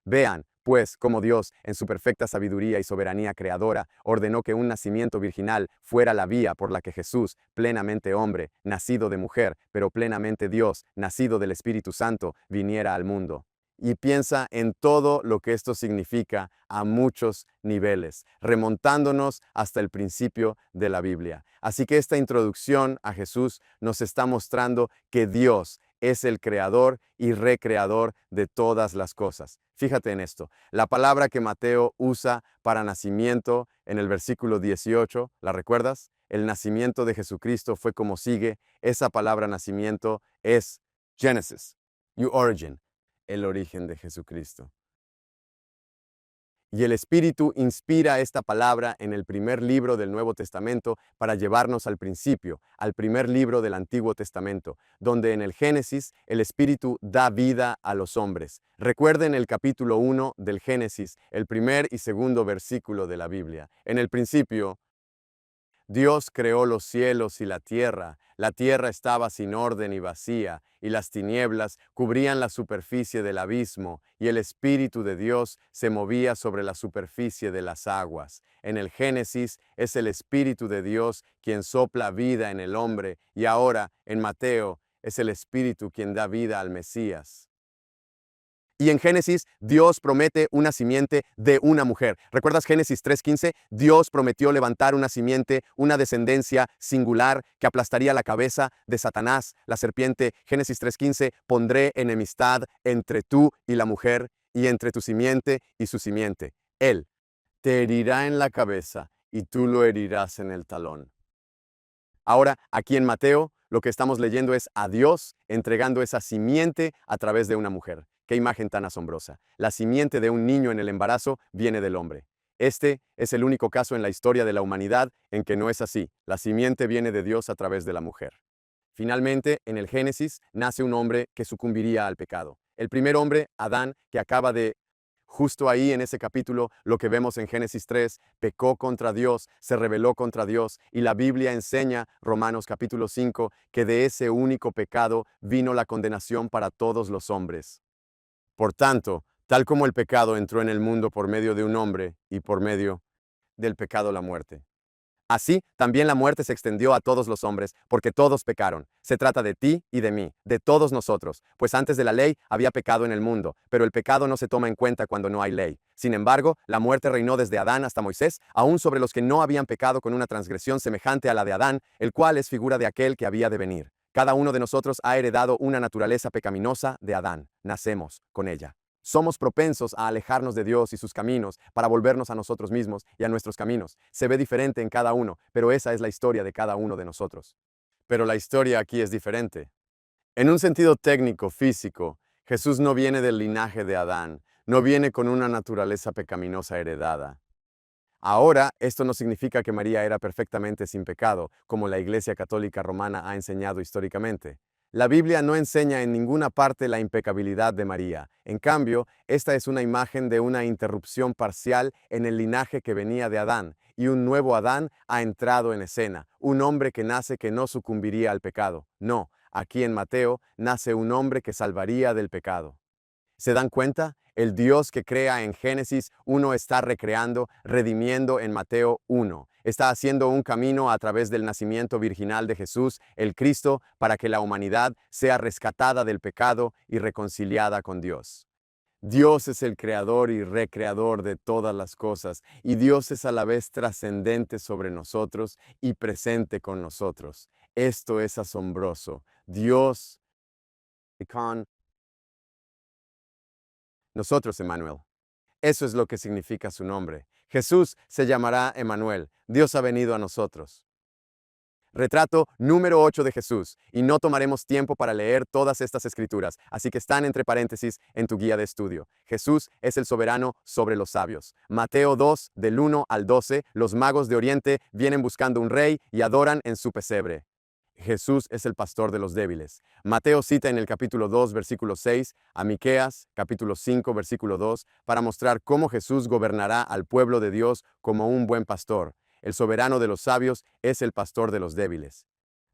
Vean, pues, cómo Dios, en su perfecta sabiduría y soberanía creadora, ordenó que un nacimiento virginal fuera la vía por la que Jesús, plenamente hombre, nacido de mujer, pero plenamente Dios, nacido del Espíritu Santo, viniera al mundo. Y piensa en todo lo que esto significa a muchos niveles, remontándonos hasta el principio de la Biblia. Así que esta introducción a Jesús nos está mostrando que Dios es el creador y recreador de todas las cosas. Fíjate en esto. La palabra que Mateo usa para nacimiento en el versículo 18, ¿la recuerdas? El nacimiento de Jesucristo fue como sigue. Esa palabra nacimiento es Genesis, origin, el origen de Jesucristo. Y el Espíritu inspira esta palabra en el primer libro del Nuevo Testamento para llevarnos al principio, al primer libro del Antiguo Testamento, donde en el Génesis el Espíritu da vida a los hombres. Recuerden el capítulo 1 del Génesis, el primer y segundo versículo de la Biblia. En el principio, Dios creó los cielos y la tierra estaba sin orden y vacía, y las tinieblas cubrían la superficie del abismo, y el Espíritu de Dios se movía sobre la superficie de las aguas. En el Génesis es el Espíritu de Dios quien sopla vida en el hombre, y ahora, en Mateo, es el Espíritu quien da vida al Mesías. Y en Génesis, Dios promete una simiente de una mujer. ¿Recuerdas Génesis 3:15? Dios prometió levantar una simiente, una descendencia singular que aplastaría la cabeza de Satanás, la serpiente. Génesis 3:15, pondré enemistad entre tú y la mujer, y entre tu simiente y su simiente. Él te herirá en la cabeza, y tú lo herirás en el talón. Ahora, aquí en Mateo, lo que estamos leyendo es a Dios entregando esa simiente a través de una mujer. ¡Qué imagen tan asombrosa! La simiente de un niño en el embarazo viene del hombre. Este es el único caso en la historia de la humanidad en que no es así. La simiente viene de Dios a través de la mujer. Finalmente, en el Génesis, nace un hombre que sucumbiría al pecado. El primer hombre, Adán, que acaba de... Justo ahí en ese capítulo, lo que vemos en Génesis 3, pecó contra Dios, se rebeló contra Dios, y la Biblia enseña, Romanos capítulo 5, que de ese único pecado vino la condenación para todos los hombres. Por tanto, tal como el pecado entró en el mundo por medio de un hombre, y por medio del pecado la muerte, así también la muerte se extendió a todos los hombres, porque todos pecaron. Se trata de ti y de mí, de todos nosotros, pues antes de la ley había pecado en el mundo, pero el pecado no se toma en cuenta cuando no hay ley. Sin embargo, la muerte reinó desde Adán hasta Moisés, aún sobre los que no habían pecado con una transgresión semejante a la de Adán, el cual es figura de aquel que había de venir. Cada uno de nosotros ha heredado una naturaleza pecaminosa de Adán. Nacemos con ella. Somos propensos a alejarnos de Dios y sus caminos para volvernos a nosotros mismos y a nuestros caminos. Se ve diferente en cada uno, pero esa es la historia de cada uno de nosotros. Pero la historia aquí es diferente. En un sentido técnico, físico, Jesús no viene del linaje de Adán, no viene con una naturaleza pecaminosa heredada. Ahora, esto no significa que María era perfectamente sin pecado, como la Iglesia Católica Romana ha enseñado históricamente. La Biblia no enseña en ninguna parte la impecabilidad de María. En cambio, esta es una imagen de una interrupción parcial en el linaje que venía de Adán, y un nuevo Adán ha entrado en escena, un hombre que nace que no sucumbiría al pecado. No, aquí en Mateo nace un hombre que salvaría del pecado. ¿Se dan cuenta? El Dios que crea en Génesis 1 está recreando, redimiendo en Mateo 1. Está haciendo un camino a través del nacimiento virginal de Jesús, el Cristo, para que la humanidad sea rescatada del pecado y reconciliada con Dios. Dios es el creador y recreador de todas las cosas, y Dios es a la vez trascendente sobre nosotros y presente con nosotros. Esto es asombroso. Dios con nosotros, Emmanuel. Eso es lo que significa su nombre. Jesús se llamará Emmanuel. Dios ha venido a nosotros. Retrato número 8 de Jesús, y no tomaremos tiempo para leer todas estas escrituras, así que están entre paréntesis en tu guía de estudio. Jesús es el soberano sobre los sabios. Mateo 2, del 1 al 12, los magos de Oriente vienen buscando un rey y adoran en su pesebre. Jesús es el pastor de los débiles. Mateo cita en el capítulo 2, versículo 6, a Miqueas, capítulo 5, versículo 2, para mostrar cómo Jesús gobernará al pueblo de Dios como un buen pastor. El soberano de los sabios es el pastor de los débiles.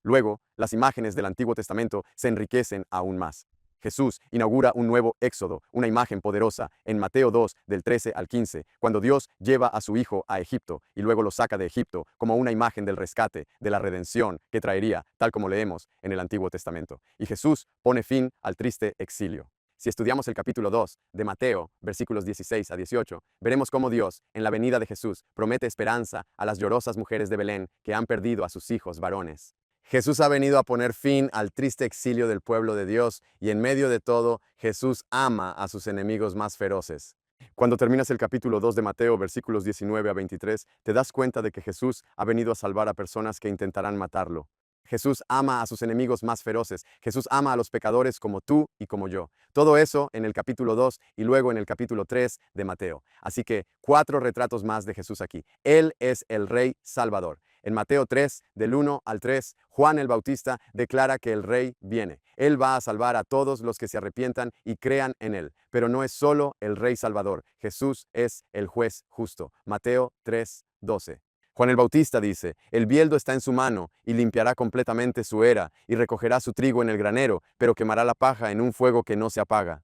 Luego, las imágenes del Antiguo Testamento se enriquecen aún más. Jesús inaugura un nuevo éxodo, una imagen poderosa, en Mateo 2, del 13 al 15, cuando Dios lleva a su hijo a Egipto y luego lo saca de Egipto como una imagen del rescate, de la redención que traería, tal como leemos en el Antiguo Testamento. Y Jesús pone fin al triste exilio. Si estudiamos el capítulo 2 de Mateo, versículos 16 a 18, veremos cómo Dios, en la venida de Jesús, promete esperanza a las llorosas mujeres de Belén que han perdido a sus hijos varones. Jesús ha venido a poner fin al triste exilio del pueblo de Dios, y en medio de todo, Jesús ama a sus enemigos más feroces. Cuando terminas el capítulo 2 de Mateo, versículos 19 a 23, te das cuenta de que Jesús ha venido a salvar a personas que intentarán matarlo. Jesús ama a sus enemigos más feroces. Jesús ama a los pecadores como tú y como yo. Todo eso en el capítulo 2 y luego en el capítulo 3 de Mateo. Así que 4 retratos más de Jesús aquí. Él es el Rey Salvador. En Mateo 3, del 1 al 3, Juan el Bautista declara que el Rey viene. Él va a salvar a todos los que se arrepientan y crean en Él. Pero no es solo el Rey Salvador. Jesús es el juez justo. Mateo 3, 12. Juan el Bautista dice, el bieldo está en su mano y limpiará completamente su era y recogerá su trigo en el granero, pero quemará la paja en un fuego que no se apaga.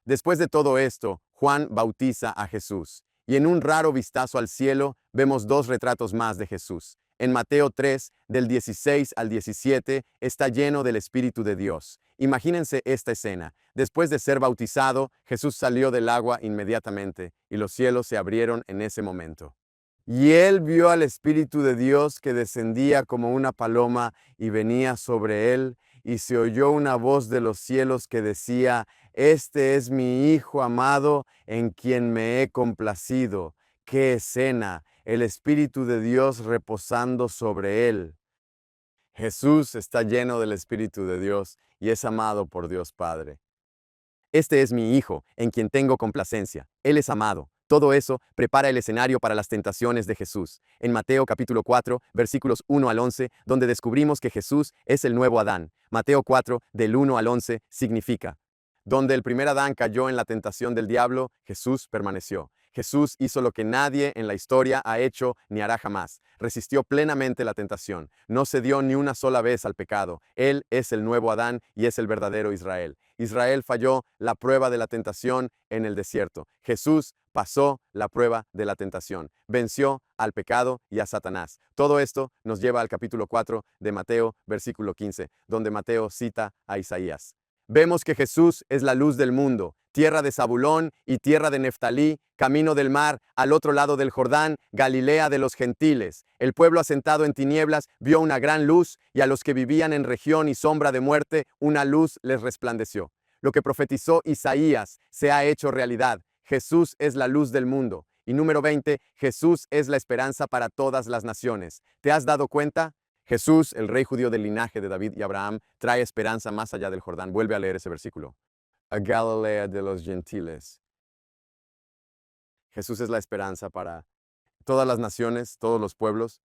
Después de todo esto, Juan bautiza a Jesús. Y en un raro vistazo al cielo, vemos 2 retratos más de Jesús. En Mateo 3, del 16 al 17, está lleno del Espíritu de Dios. Imagínense esta escena. Después de ser bautizado, Jesús salió del agua inmediatamente y los cielos se abrieron en ese momento. Y él vio al Espíritu de Dios que descendía como una paloma y venía sobre él, y se oyó una voz de los cielos que decía, este es mi Hijo amado, en quien me he complacido. ¡Qué escena! El Espíritu de Dios reposando sobre él. Jesús está lleno del Espíritu de Dios y es amado por Dios Padre. Este es mi Hijo, en quien tengo complacencia. Él es amado. Todo eso prepara el escenario para las tentaciones de Jesús. En Mateo capítulo 4, versículos 1 al 11, donde descubrimos que Jesús es el nuevo Adán. Mateo 4, del 1 al 11, significa, donde el primer Adán cayó en la tentación del diablo, Jesús permaneció. Jesús hizo lo que nadie en la historia ha hecho ni hará jamás. Resistió plenamente la tentación. No cedió ni una sola vez al pecado. Él es el nuevo Adán y es el verdadero Israel. Israel falló la prueba de la tentación en el desierto. Jesús pasó la prueba de la tentación. Venció al pecado y a Satanás. Todo esto nos lleva al capítulo 4 de Mateo, versículo 15, donde Mateo cita a Isaías. Vemos que Jesús es la luz del mundo, tierra de Zabulón y tierra de Neftalí, camino del mar, al otro lado del Jordán, Galilea de los gentiles. El pueblo asentado en tinieblas vio una gran luz, y a los que vivían en región y sombra de muerte, una luz les resplandeció. Lo que profetizó Isaías se ha hecho realidad. Jesús es la luz del mundo. Y número 20, Jesús es la esperanza para todas las naciones. ¿Te has dado cuenta? Jesús, el rey judío del linaje de David y Abraham, trae esperanza más allá del Jordán. Vuelve a leer ese versículo. A Galilea de los gentiles. Jesús es la esperanza para todas las naciones, todos los pueblos.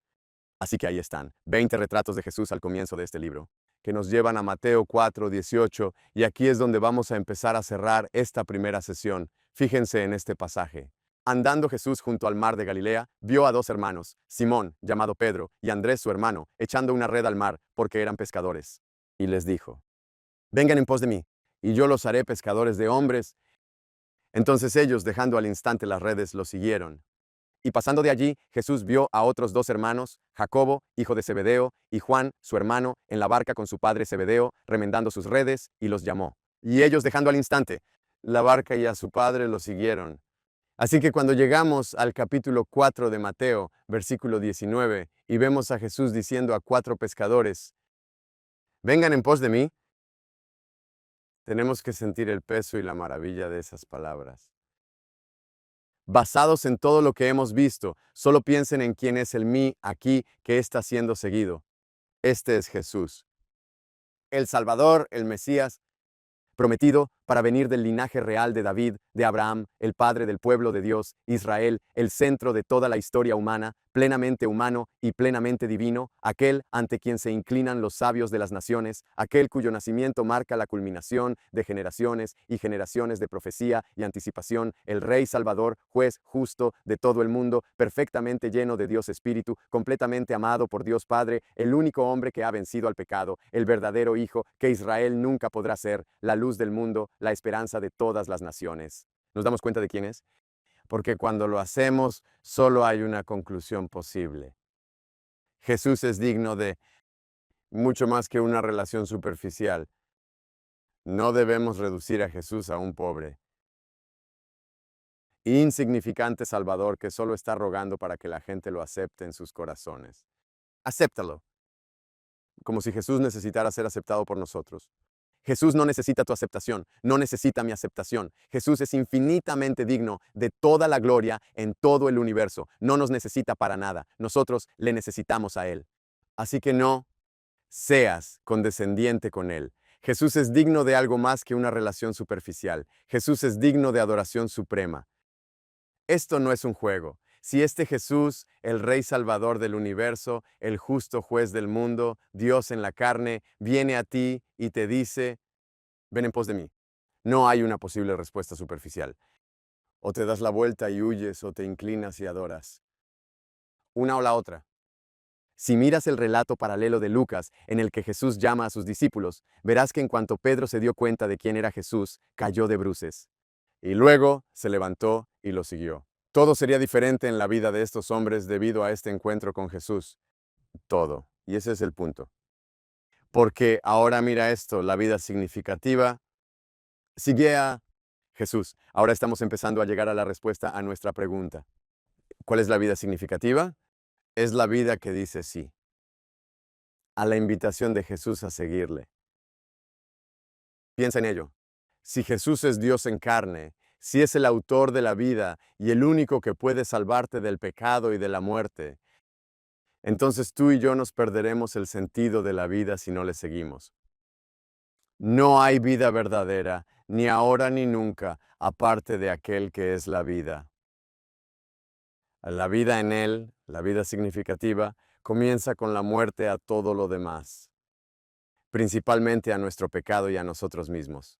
Así que ahí están, 20 retratos de Jesús al comienzo de este libro, que nos llevan a Mateo 4:18, y aquí es donde vamos a empezar a cerrar esta primera sesión. Fíjense en este pasaje. Andando Jesús junto al mar de Galilea, vio a dos hermanos, Simón, llamado Pedro, y Andrés su hermano, echando una red al mar, porque eran pescadores. Y les dijo: vengan en pos de mí, y yo los haré pescadores de hombres. Entonces ellos, dejando al instante las redes, lo siguieron. Y pasando de allí, Jesús vio a otros dos hermanos, Jacobo, hijo de Zebedeo, y Juan, su hermano, en la barca con su padre Zebedeo, remendando sus redes, y los llamó. Y ellos, dejando al instante la barca y a su padre, lo siguieron. Así que cuando llegamos al capítulo 4 de Mateo, versículo 19, y vemos a Jesús diciendo a 4 pescadores: vengan en pos de mí, tenemos que sentir el peso y la maravilla de esas palabras. Basados en todo lo que hemos visto, solo piensen en quién es el mí aquí que está siendo seguido. Este es Jesús, el Salvador, el Mesías, prometido para venir del linaje real de David, de Abraham, el padre del pueblo de Dios, Israel, el centro de toda la historia humana, plenamente humano y plenamente divino, aquel ante quien se inclinan los sabios de las naciones, aquel cuyo nacimiento marca la culminación de generaciones y generaciones de profecía y anticipación, el Rey Salvador, juez justo de todo el mundo, perfectamente lleno de Dios Espíritu, completamente amado por Dios Padre, el único hombre que ha vencido al pecado, el verdadero Hijo que Israel nunca podrá ser, la luz del mundo, la esperanza de todas las naciones. ¿Nos damos cuenta de quién es? Porque cuando lo hacemos, solo hay una conclusión posible. Jesús es digno de mucho más que una relación superficial. No debemos reducir a Jesús a un pobre, insignificante Salvador que solo está rogando para que la gente lo acepte en sus corazones. Acéptalo, como si Jesús necesitara ser aceptado por nosotros. Jesús no necesita tu aceptación, no necesita mi aceptación. Jesús es infinitamente digno de toda la gloria en todo el universo. No nos necesita para nada. Nosotros le necesitamos a Él. Así que no seas condescendiente con Él. Jesús es digno de algo más que una relación superficial. Jesús es digno de adoración suprema. Esto no es un juego. Si este Jesús, el Rey Salvador del universo, el justo juez del mundo, Dios en la carne, viene a ti y te dice: ven en pos de mí, no hay una posible respuesta superficial. O te das la vuelta y huyes, o te inclinas y adoras. Una o la otra. Si miras el relato paralelo de Lucas, en el que Jesús llama a sus discípulos, verás que en cuanto Pedro se dio cuenta de quién era Jesús, cayó de bruces. Y luego se levantó y lo siguió. Todo sería diferente en la vida de estos hombres debido a este encuentro con Jesús. Todo. Y ese es el punto. Porque ahora mira esto, la vida significativa sigue a Jesús. Ahora estamos empezando a llegar a la respuesta a nuestra pregunta. ¿Cuál es la vida significativa? Es la vida que dice sí a la invitación de Jesús a seguirle. Piensa en ello. Si Jesús es Dios en carne, si es el autor de la vida y el único que puede salvarte del pecado y de la muerte, entonces tú y yo nos perderemos el sentido de la vida si no le seguimos. No hay vida verdadera, ni ahora ni nunca, aparte de aquel que es la vida. La vida en Él, la vida significativa, comienza con la muerte a todo lo demás, principalmente a nuestro pecado y a nosotros mismos.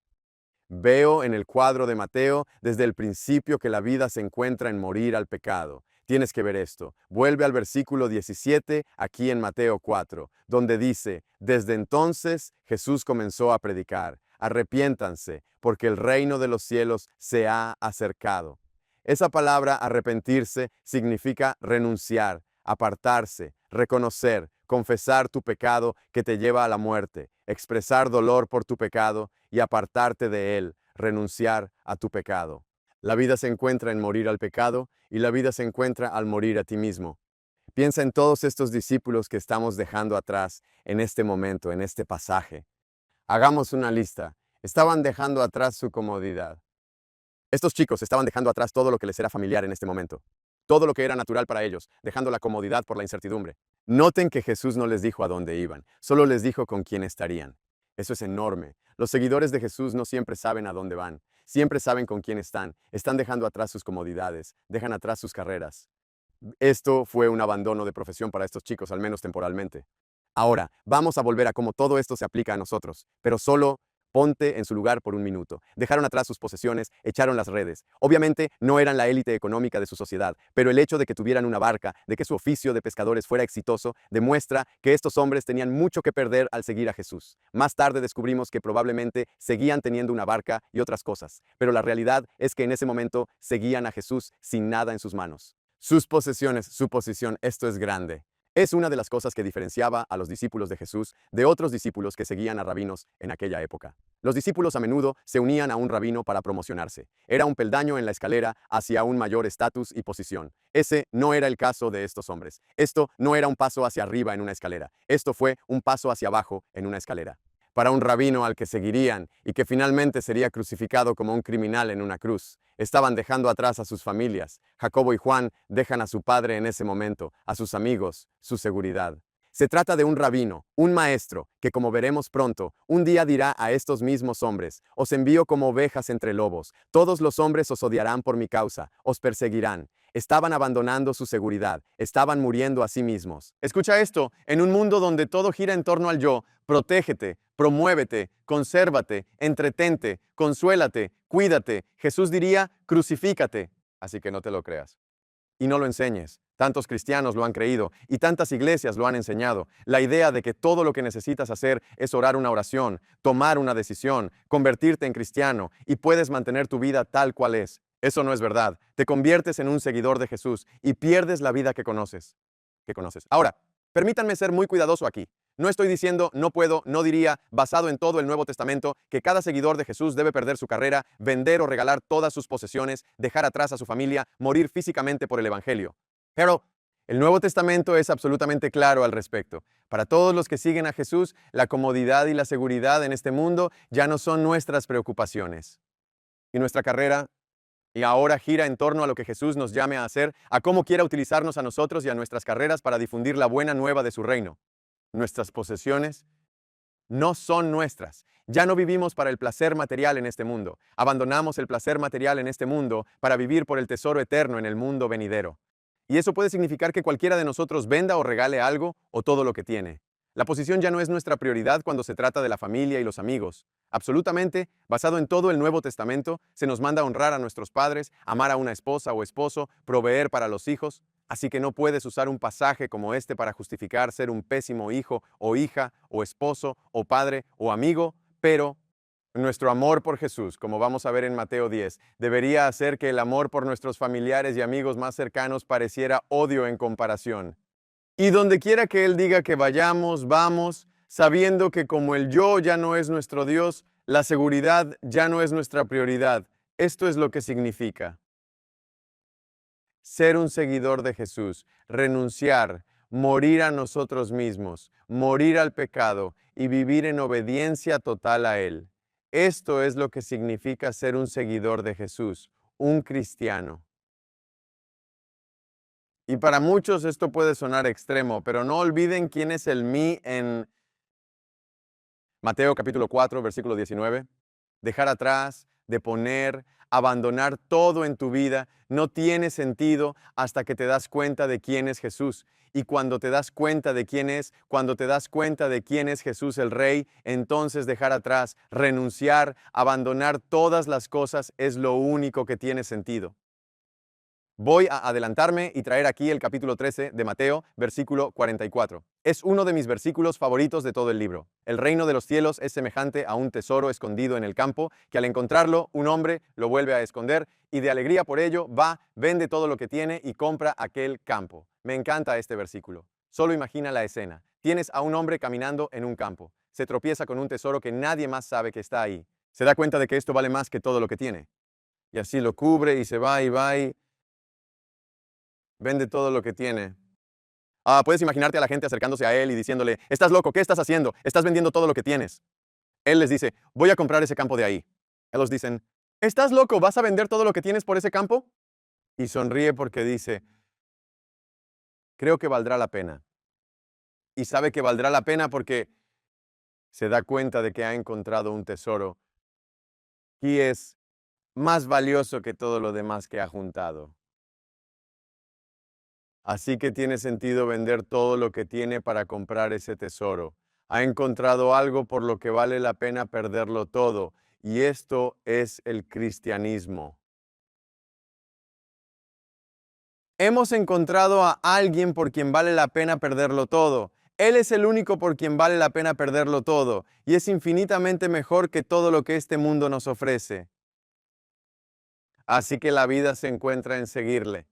Veo en el cuadro de Mateo desde el principio que la vida se encuentra en morir al pecado. Tienes que ver esto. Vuelve al versículo 17 aquí en Mateo 4, donde dice: desde entonces Jesús comenzó a predicar: arrepiéntanse, porque el reino de los cielos se ha acercado. Esa palabra arrepentirse significa renunciar, apartarse, reconocer, confesar tu pecado que te lleva a la muerte, expresar dolor por tu pecado y apartarte de él, renunciar a tu pecado. La vida se encuentra en morir al pecado y la vida se encuentra al morir a ti mismo. Piensa en todos estos discípulos que estamos dejando atrás en este momento, en este pasaje. Hagamos una lista. Estaban dejando atrás su comodidad. Estos chicos estaban dejando atrás todo lo que les era familiar en este momento. Todo lo que era natural para ellos, dejando la comodidad por la incertidumbre. Noten que Jesús no les dijo a dónde iban, solo les dijo con quién estarían. Eso es enorme. Los seguidores de Jesús no siempre saben a dónde van, siempre saben con quién están dejando atrás sus comodidades, dejan atrás sus carreras. Esto fue un abandono de profesión para estos chicos, al menos temporalmente. Ahora, vamos a volver a cómo todo esto se aplica a nosotros, pero solo ponte en su lugar por un minuto. Dejaron atrás sus posesiones, echaron las redes. Obviamente no eran la élite económica de su sociedad, pero el hecho de que tuvieran una barca, de que su oficio de pescadores fuera exitoso, demuestra que estos hombres tenían mucho que perder al seguir a Jesús. Más tarde descubrimos que probablemente seguían teniendo una barca y otras cosas, pero la realidad es que en ese momento seguían a Jesús sin nada en sus manos. Sus posesiones, su posición, esto es grande. Es una de las cosas que diferenciaba a los discípulos de Jesús de otros discípulos que seguían a rabinos en aquella época. Los discípulos a menudo se unían a un rabino para promocionarse. Era un peldaño en la escalera hacia un mayor estatus y posición. Ese no era el caso de estos hombres. Esto no era un paso hacia arriba en una escalera. Esto fue un paso hacia abajo en una escalera. Para un rabino al que seguirían y que finalmente sería crucificado como un criminal en una cruz. Estaban dejando atrás a sus familias. Jacobo y Juan dejan a su padre en ese momento, a sus amigos, su seguridad. Se trata de un rabino, un maestro, que como veremos pronto, un día dirá a estos mismos hombres, os envío como ovejas entre lobos, todos los hombres os odiarán por mi causa, os perseguirán. Estaban abandonando su seguridad, estaban muriendo a sí mismos. Escucha esto, en un mundo donde todo gira en torno al yo, protégete, promuévete, consérvate, entretente, consuélate, cuídate. Jesús diría, crucifícate. Así que no te lo creas. Y no lo enseñes. Tantos cristianos lo han creído y tantas iglesias lo han enseñado. La idea de que todo lo que necesitas hacer es orar una oración, tomar una decisión, convertirte en cristiano y puedes mantener tu vida tal cual es. Eso no es verdad. Te conviertes en un seguidor de Jesús y pierdes la vida que conoces. Ahora, permítanme ser muy cuidadoso aquí. No estoy diciendo, no puedo, no diría, basado en todo el Nuevo Testamento, que cada seguidor de Jesús debe perder su carrera, vender o regalar todas sus posesiones, dejar atrás a su familia, morir físicamente por el Evangelio. Pero el Nuevo Testamento es absolutamente claro al respecto. Para todos los que siguen a Jesús, la comodidad y la seguridad en este mundo ya no son nuestras preocupaciones. Y nuestra carrera y ahora gira en torno a lo que Jesús nos llame a hacer, a cómo quiera utilizarnos a nosotros y a nuestras carreras para difundir la buena nueva de su reino. Nuestras posesiones no son nuestras. Ya no vivimos para el placer material en este mundo. Abandonamos el placer material en este mundo para vivir por el tesoro eterno en el mundo venidero. Y eso puede significar que cualquiera de nosotros venda o regale algo o todo lo que tiene. La posición ya no es nuestra prioridad cuando se trata de la familia y los amigos. Absolutamente, basado en todo el Nuevo Testamento, se nos manda honrar a nuestros padres, amar a una esposa o esposo, proveer para los hijos. Así que no puedes usar un pasaje como este para justificar ser un pésimo hijo o hija o esposo o padre o amigo, pero nuestro amor por Jesús, como vamos a ver en Mateo 10, debería hacer que el amor por nuestros familiares y amigos más cercanos pareciera odio en comparación. Y donde quiera que Él diga que vayamos, vamos, sabiendo que como el yo ya no es nuestro Dios, la seguridad ya no es nuestra prioridad. Esto es lo que significa ser un seguidor de Jesús, renunciar, morir a nosotros mismos, morir al pecado y vivir en obediencia total a Él. Esto es lo que significa ser un seguidor de Jesús, un cristiano. Y para muchos esto puede sonar extremo, pero no olviden quién es el mí en Mateo capítulo 4, versículo 19. Dejar atrás, deponer, abandonar todo en tu vida no tiene sentido hasta que te das cuenta de quién es Jesús. Y cuando te das cuenta de quién es, cuando te das cuenta de quién es Jesús el Rey, entonces dejar atrás, renunciar, abandonar todas las cosas es lo único que tiene sentido. Voy a adelantarme y traer aquí el capítulo 13 de Mateo, versículo 44. Es uno de mis versículos favoritos de todo el libro. El reino de los cielos es semejante a un tesoro escondido en el campo, que al encontrarlo, un hombre lo vuelve a esconder y de alegría por ello va, vende todo lo que tiene y compra aquel campo. Me encanta este versículo. Solo imagina la escena. Tienes a un hombre caminando en un campo. Se tropieza con un tesoro que nadie más sabe que está ahí. Se da cuenta de que esto vale más que todo lo que tiene. Y así lo cubre y se va y va y vende todo lo que tiene. Puedes imaginarte a la gente acercándose a él y diciéndole, estás loco, ¿qué estás haciendo? Estás vendiendo todo lo que tienes. Él les dice, voy a comprar ese campo de ahí. Ellos dicen, ¿estás loco? ¿Vas a vender todo lo que tienes por ese campo? Y sonríe porque dice, creo que valdrá la pena. Y sabe que valdrá la pena porque se da cuenta de que ha encontrado un tesoro y es más valioso que todo lo demás que ha juntado. Así que tiene sentido vender todo lo que tiene para comprar ese tesoro. Ha encontrado algo por lo que vale la pena perderlo todo, y esto es el cristianismo. Hemos encontrado a alguien por quien vale la pena perderlo todo. Él es el único por quien vale la pena perderlo todo, y es infinitamente mejor que todo lo que este mundo nos ofrece. Así que la vida se encuentra en seguirle.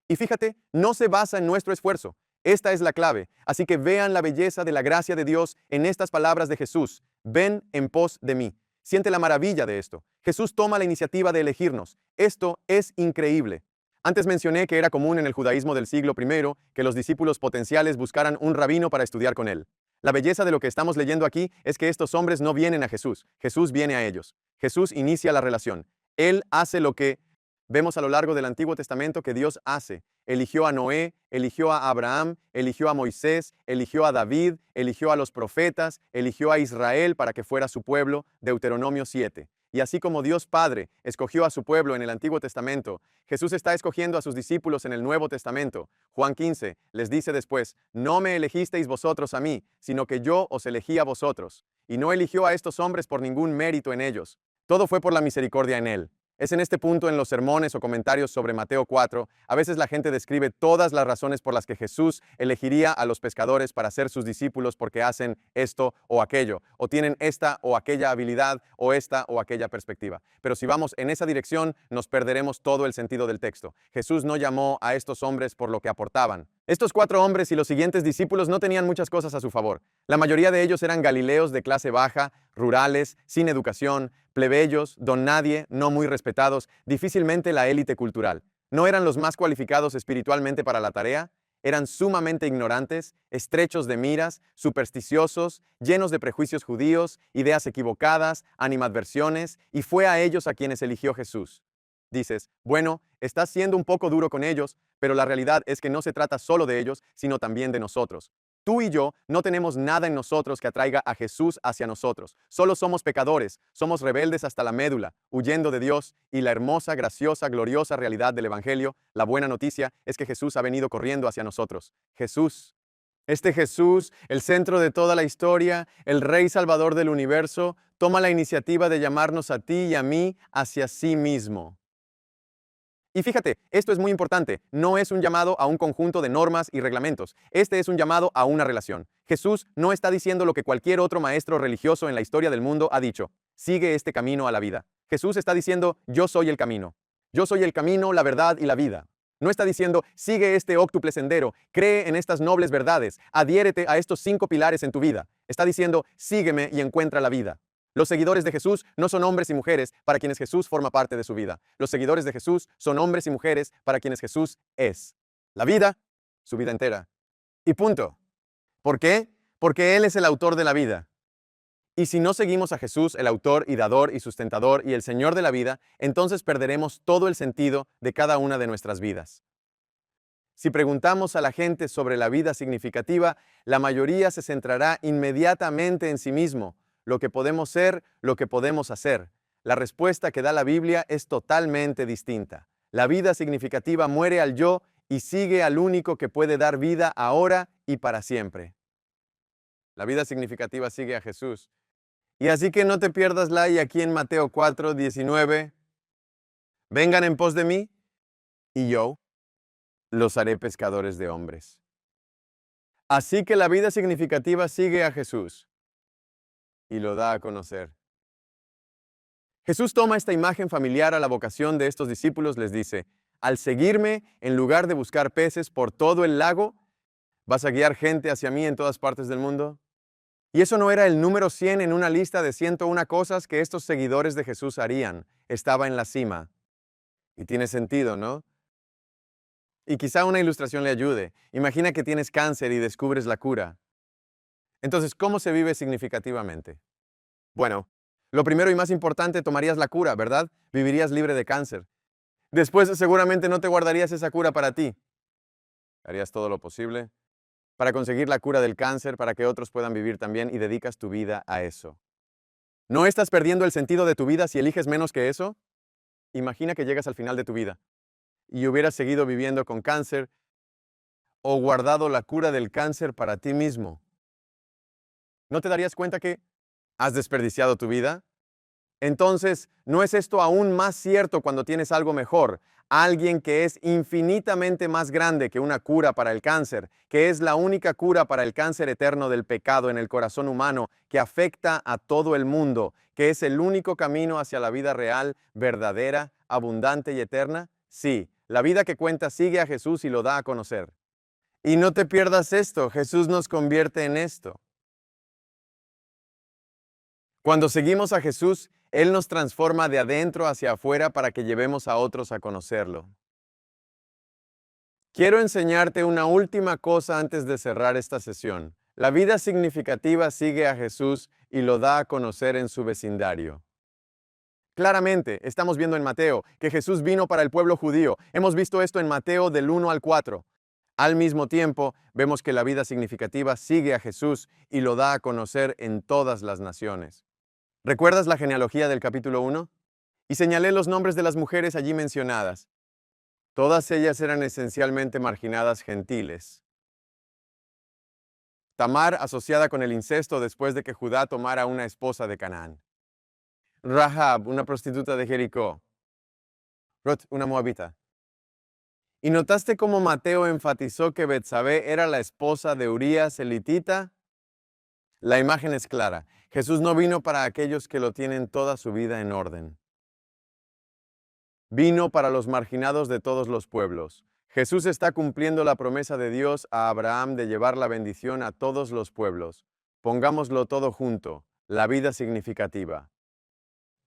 Y fíjate, no se basa en nuestro esfuerzo. Esta es la clave. Así que vean la belleza de la gracia de Dios en estas palabras de Jesús. Ven en pos de mí. Siente la maravilla de esto. Jesús toma la iniciativa de elegirnos. Esto es increíble. Antes mencioné que era común en el judaísmo del siglo I que los discípulos potenciales buscaran un rabino para estudiar con él. La belleza de lo que estamos leyendo aquí es que estos hombres no vienen a Jesús. Jesús viene a ellos. Jesús inicia la relación. Él hace lo que vemos a lo largo del Antiguo Testamento que Dios hace. Eligió a Noé, eligió a Abraham, eligió a Moisés, eligió a David, eligió a los profetas, eligió a Israel para que fuera su pueblo, Deuteronomio 7. Y así como Dios Padre escogió a su pueblo en el Antiguo Testamento, Jesús está escogiendo a sus discípulos en el Nuevo Testamento. Juan 15 les dice después, no me elegisteis vosotros a mí, sino que yo os elegí a vosotros. Y no eligió a estos hombres por ningún mérito en ellos. Todo fue por la misericordia en él. Es en este punto en los sermones o comentarios sobre Mateo 4, a veces la gente describe todas las razones por las que Jesús elegiría a los pescadores para ser sus discípulos porque hacen esto o aquello, o tienen esta o aquella habilidad o esta o aquella perspectiva. Pero si vamos en esa dirección, nos perderemos todo el sentido del texto. Jesús no llamó a estos hombres por lo que aportaban. Estos 4 hombres y los siguientes discípulos no tenían muchas cosas a su favor. La mayoría de ellos eran galileos de clase baja, rurales, sin educación, plebeyos, don nadie, no muy respetados, difícilmente la élite cultural. No eran los más cualificados espiritualmente para la tarea, eran sumamente ignorantes, estrechos de miras, supersticiosos, llenos de prejuicios judíos, ideas equivocadas, animadversiones, y fue a ellos a quienes eligió Jesús. Dices, bueno, estás siendo un poco duro con ellos, pero la realidad es que no se trata solo de ellos, sino también de nosotros. Tú y yo no tenemos nada en nosotros que atraiga a Jesús hacia nosotros. Solo somos pecadores, somos rebeldes hasta la médula, huyendo de Dios, y la hermosa, graciosa, gloriosa realidad del Evangelio, la buena noticia, es que Jesús ha venido corriendo hacia nosotros. Jesús. Este Jesús, el centro de toda la historia, el Rey Salvador del universo, toma la iniciativa de llamarnos a ti y a mí hacia sí mismo. Y fíjate, esto es muy importante, no es un llamado a un conjunto de normas y reglamentos, este es un llamado a una relación. Jesús no está diciendo lo que cualquier otro maestro religioso en la historia del mundo ha dicho, sigue este camino a la vida. Jesús está diciendo, yo soy el camino. Yo soy el camino, la verdad y la vida. No está diciendo, sigue este óctuple sendero, cree en estas nobles verdades, adhiérete a estos 5 pilares en tu vida. Está diciendo, sígueme y encuentra la vida. Los seguidores de Jesús no son hombres y mujeres para quienes Jesús forma parte de su vida. Los seguidores de Jesús son hombres y mujeres para quienes Jesús es. La vida, su vida entera. Y punto. ¿Por qué? Porque Él es el autor de la vida. Y si no seguimos a Jesús, el autor y dador y sustentador y el Señor de la vida, entonces perderemos todo el sentido de cada una de nuestras vidas. Si preguntamos a la gente sobre la vida significativa, la mayoría se centrará inmediatamente en sí mismo, lo que podemos ser, lo que podemos hacer. La respuesta que da la Biblia es totalmente distinta. La vida significativa muere al yo y sigue al único que puede dar vida ahora y para siempre. La vida significativa sigue a Jesús. Y así que no te pierdas la y aquí en Mateo 4:19. Vengan en pos de mí y yo los haré pescadores de hombres. Así que la vida significativa sigue a Jesús y lo da a conocer. Jesús toma esta imagen familiar a la vocación de estos discípulos, les dice, al seguirme, en lugar de buscar peces por todo el lago, ¿vas a guiar gente hacia mí en todas partes del mundo? Y eso no era el número 100 en una lista de 101 cosas que estos seguidores de Jesús harían. Estaba en la cima. Y tiene sentido, ¿no? Y quizá una ilustración le ayude. Imagina que tienes cáncer y descubres la cura. Entonces, ¿cómo se vive significativamente? Bueno, lo primero y más importante, tomarías la cura, ¿verdad? Vivirías libre de cáncer. Después, seguramente no te guardarías esa cura para ti. Harías todo lo posible para conseguir la cura del cáncer, para que otros puedan vivir también y dedicas tu vida a eso. ¿No estás perdiendo el sentido de tu vida si eliges menos que eso? Imagina que llegas al final de tu vida. y hubieras seguido viviendo con cáncer o guardado la cura del cáncer para ti mismo? ¿No te darías cuenta que has desperdiciado tu vida? Entonces, ¿no es esto aún más cierto cuando tienes algo mejor? Alguien que es infinitamente más grande que una cura para el cáncer, que es la única cura para el cáncer eterno del pecado en el corazón humano, que afecta a todo el mundo, que es el único camino hacia la vida real, verdadera, abundante y eterna? Sí, la vida que cuenta sigue a Jesús y lo da a conocer. Y no te pierdas esto, Jesús nos convierte en esto. Cuando seguimos a Jesús, Él nos transforma de adentro hacia afuera para que llevemos a otros a conocerlo. Quiero enseñarte una última cosa antes de cerrar esta sesión. La vida significativa sigue a Jesús y lo da a conocer en su vecindario. Claramente, estamos viendo en Mateo que Jesús vino para el pueblo judío. Hemos visto esto en Mateo del 1 al 4. Al mismo tiempo, vemos que la vida significativa sigue a Jesús y lo da a conocer en todas las naciones. ¿Recuerdas la genealogía del capítulo 1? Y señalé los nombres de las mujeres allí mencionadas. Todas ellas eran esencialmente marginadas gentiles. Tamar asociada con el incesto después de que Judá tomara una esposa de Canaán. Rahab, una prostituta de Jericó. Ruth, una moabita. ¿Y notaste cómo Mateo enfatizó que Betsabé era la esposa de Urías elitita? La imagen es clara. Jesús no vino para aquellos que lo tienen toda su vida en orden. Vino para los marginados de todos los pueblos. Jesús está cumpliendo la promesa de Dios a Abraham de llevar la bendición a todos los pueblos. Pongámoslo todo junto, la vida significativa.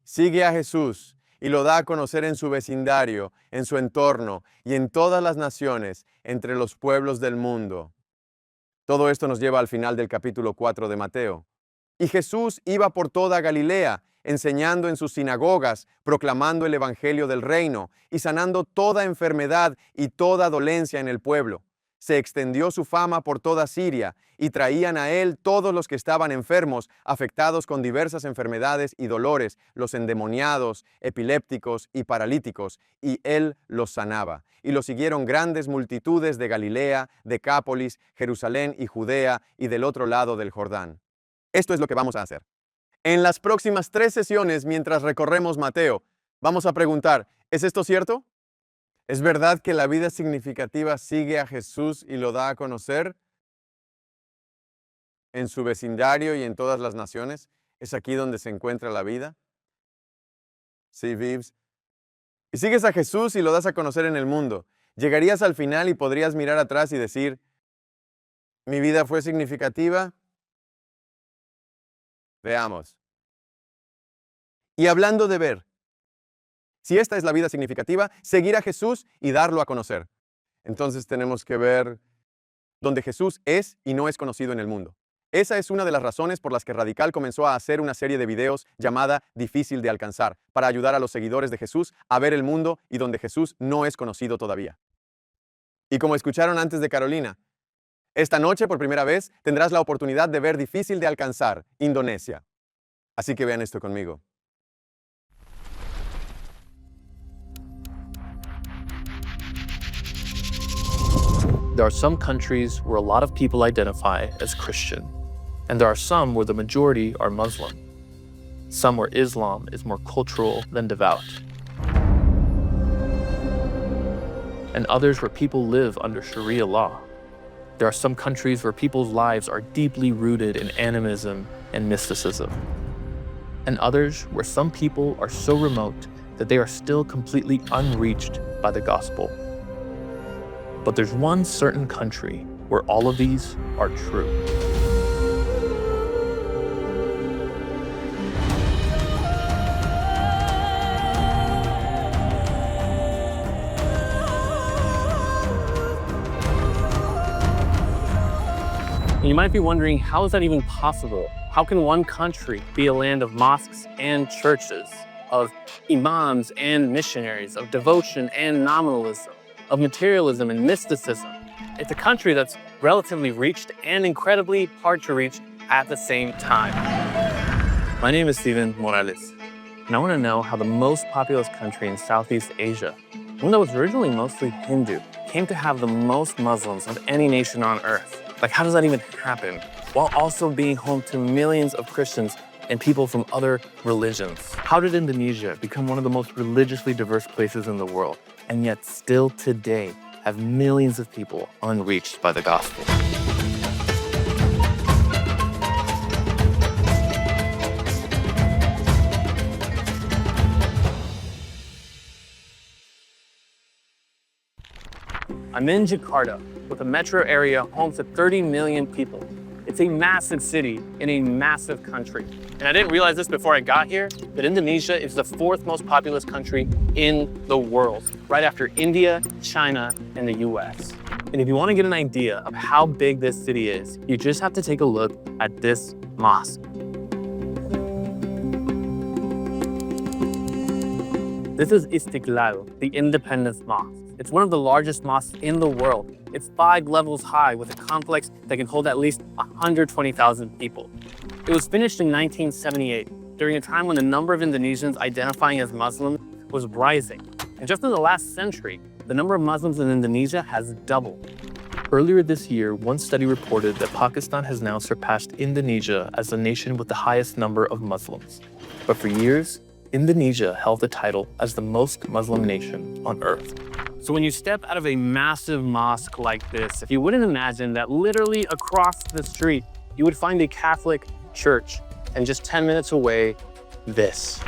Sigue a Jesús y lo da a conocer en su vecindario, en su entorno y en todas las naciones, entre los pueblos del mundo. Todo esto nos lleva al final del capítulo 4 de Mateo. Y Jesús iba por toda Galilea, enseñando en sus sinagogas, proclamando el evangelio del reino y sanando toda enfermedad y toda dolencia en el pueblo. Se extendió su fama por toda Siria y traían a él todos los que estaban enfermos, afectados con diversas enfermedades y dolores, los endemoniados, epilépticos y paralíticos, y él los sanaba. Y lo siguieron grandes multitudes de Galilea, Decápolis, Jerusalén y Judea y del otro lado del Jordán. Esto es lo que vamos a hacer. En las próximas 3 sesiones, mientras recorremos Mateo, vamos a preguntar, ¿es esto cierto? ¿Es verdad que la vida significativa sigue a Jesús y lo da a conocer en su vecindario y en todas las naciones? ¿Es aquí donde se encuentra la vida? Sí, Vives. Y sigues a Jesús y lo das a conocer en el mundo. Llegarías al final y podrías mirar atrás y decir, ¿mi vida fue significativa? Veamos. Y hablando de ver, si esta es la vida significativa, seguir a Jesús y darlo a conocer. Entonces tenemos que ver donde Jesús es y no es conocido en el mundo. Esa es una de las razones por las que Radical comenzó a hacer una serie de videos llamada Difícil de Alcanzar, para ayudar a los seguidores de Jesús a ver el mundo y donde Jesús no es conocido todavía. Y como escucharon antes de Carolina, esta noche por primera vez tendrás la oportunidad de ver Difícil de Alcanzar, Indonesia. Así que vean esto conmigo.
There are some countries where a lot of people identify as Christian, and there are some where the majority are Muslim. Some where Islam is more cultural than devout. And others where people live under Sharia law. There are some countries where people's lives are deeply rooted in animism and mysticism. And others where some people are so remote that they are still completely unreached by the gospel. But there's one certain country where all of these are true.
You might be wondering, how is that even possible? How can one country be a land of mosques and churches, of imams and missionaries, of devotion and nominalism, of materialism and mysticism? It's a country that's relatively reached and incredibly hard to reach at the same time. My name is Steven Morales, and I want to know how the most populous country in Southeast Asia one that was originally mostly Hindu, came to have the most Muslims of any nation on earth. Like, how does that even happen? While also being home to millions of Christians and people from other religions. How did Indonesia become one of the most religiously diverse places in the world, and yet still today have millions of people unreached by the gospel? I'm in Jakarta, with a metro area home to 30 million people. It's a massive city in a massive country. And I didn't realize this before I got here, but Indonesia is the 4th most populous country in the world, right after India, China, and the US. And if you want to get an idea of how big this city is, you just have to take a look at this mosque. This is Istiqlal, the Independence Mosque. It's one of the largest mosques in the world. It's 5 levels high with a complex that can hold at least 120,000 people. It was finished in 1978, during a time when the number of Indonesians identifying as Muslim was rising. And just in the last century, the number of Muslims in Indonesia has doubled.
Earlier this year, one study reported that Pakistan has now surpassed Indonesia as the nation with the highest number of Muslims. But for years, Indonesia held the title as the most Muslim nation on earth.
So when you step out of a massive mosque like this, if you wouldn't imagine that literally across the street, you would find a Catholic church, and just 10 minutes away, this.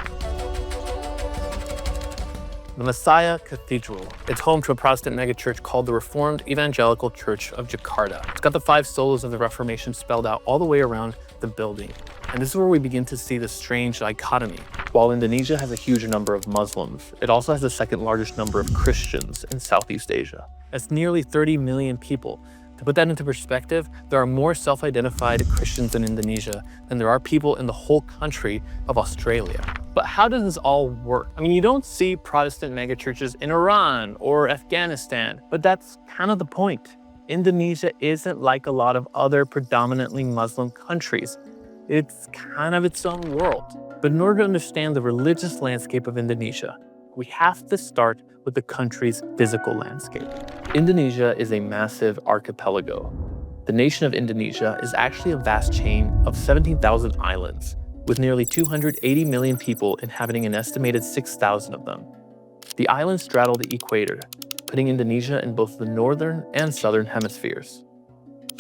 The Messiah Cathedral. It's home to a Protestant megachurch called the Reformed Evangelical Church of Jakarta. It's got the 5 solas of the Reformation spelled out all the way around the building. And this is where we begin to see the strange dichotomy. While Indonesia has a huge number of Muslims, it also has the 2nd largest number of Christians in Southeast Asia. That's nearly 30 million people. To put that into perspective, there are more self-identified Christians in Indonesia than there are people in the whole country of Australia. But how does this all work? I mean, you don't see Protestant megachurches in Iran or Afghanistan, but that's kind of the point. Indonesia isn't like a lot of other predominantly Muslim countries. It's kind of its own world. But in order to understand the religious landscape of Indonesia, we have to start with the country's physical landscape.
Indonesia is a massive archipelago. The nation of Indonesia is actually a vast chain of 17,000 islands, with nearly 280 million people inhabiting an estimated 6,000 of them. The islands straddle the equator, putting Indonesia in both the northern and southern hemispheres.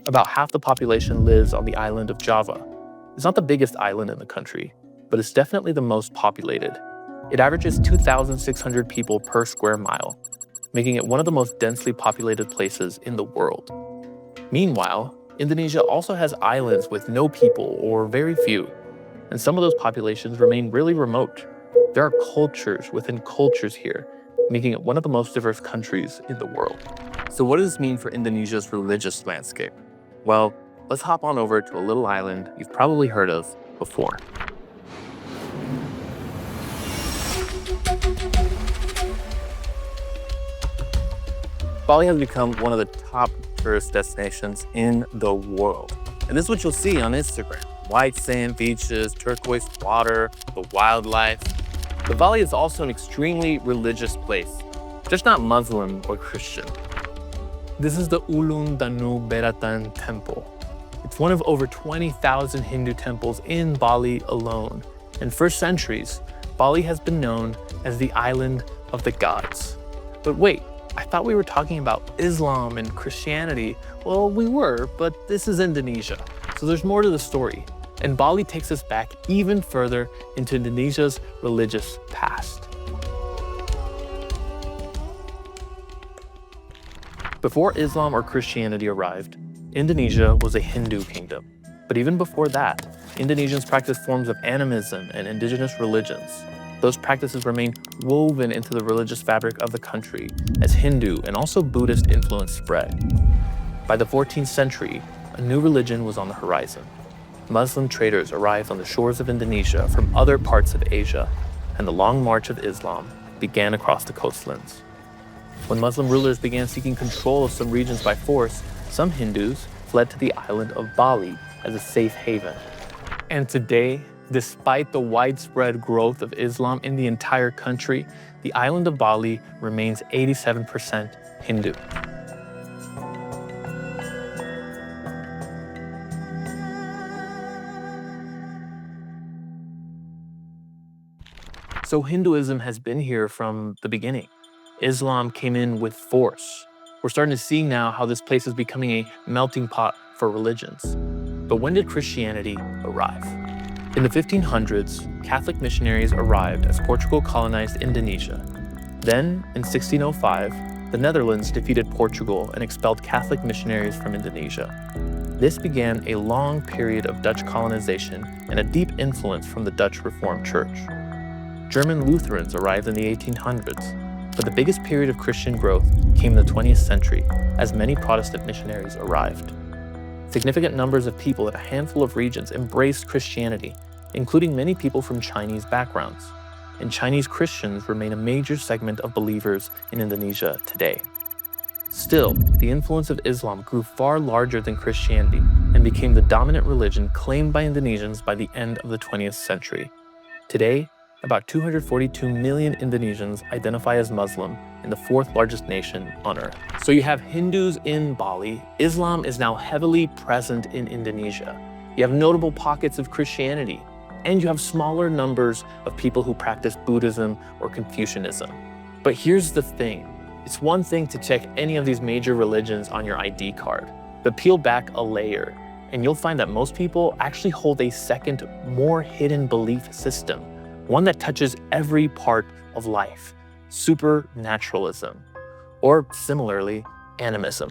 About half the population lives on the island of Java. It's not the biggest island in the country, but it's definitely the most populated. It averages 2,600 people per square mile, making it one of the most densely populated places in the world. Meanwhile, Indonesia also has islands with no people or very few, and some of those populations remain really remote. There are cultures within cultures here, making it one of the most diverse countries in the world.
So what does this mean for Indonesia's religious landscape? Well, let's hop on over to a little island you've probably heard of before. Bali has become one of the top tourist destinations in the world. And this is what you'll see on Instagram. White sand beaches, turquoise water, the wildlife. But Bali is also an extremely religious place, just not Muslim or Christian. This is the Uluwatu Beratan Temple. It's one of over 20,000 Hindu temples in Bali alone. And for centuries, Bali has been known as the island of the gods. But wait, I thought we were talking about Islam and Christianity. Well, we were, but this is Indonesia. So there's more to the story. And Bali takes us back even further into Indonesia's religious past.
Before Islam or Christianity arrived, Indonesia was a Hindu kingdom. But even before that, Indonesians practiced forms of animism and indigenous religions. Those practices remain woven into the religious fabric of the country as Hindu and also Buddhist influence spread. By the 14th century, a new religion was on the horizon. Muslim traders arrived on the shores of Indonesia from other parts of Asia, and the long march of Islam began across the coastlands. When Muslim rulers began seeking control of some regions by force, some Hindus fled to the island of Bali as a safe haven.
And today,
Despite the widespread growth of Islam in the entire country, the island of Bali remains 87% Hindu. So Hinduism has been here from the beginning. Islam came in with force. We're starting to see now how this place is becoming a melting pot for religions. But when did Christianity arrive? In the 1500s, Catholic missionaries arrived as Portugal colonized Indonesia. Then, in 1605, the Netherlands defeated Portugal and expelled Catholic missionaries from Indonesia. This began a long period of Dutch colonization and a deep influence from the Dutch Reformed Church. German Lutherans arrived in the 1800s, but the biggest period of Christian growth came in the 20th century as many Protestant missionaries arrived. Significant numbers of people in a handful of regions embraced Christianity, including many people from Chinese backgrounds. And Chinese Christians remain a major segment of believers in Indonesia today. Still, the influence of Islam grew far larger than Christianity and became the dominant religion claimed by Indonesians by the end of the 20th century. Today, about 242 million Indonesians identify as Muslim in the fourth largest nation on earth. So you have Hindus in Bali. Islam is now heavily present in Indonesia. You have notable pockets of Christianity, and you have smaller numbers of people who practice Buddhism or Confucianism. But here's the thing. It's one thing to check any of these major religions on your ID card, but peel back a layer, and you'll find that most people actually hold a second, more hidden belief system, one that touches every part of life: supernaturalism, or similarly, animism.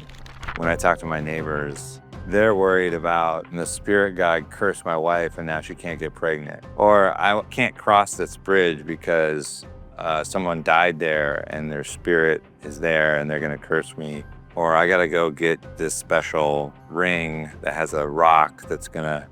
When I talk to my neighbors, they're worried about the spirit guide cursed my wife and now she can't get pregnant. Or I can't cross this bridge because someone died there and their spirit is there and they're gonna curse me. Or I gotta go get this special ring that has a rock that's gonna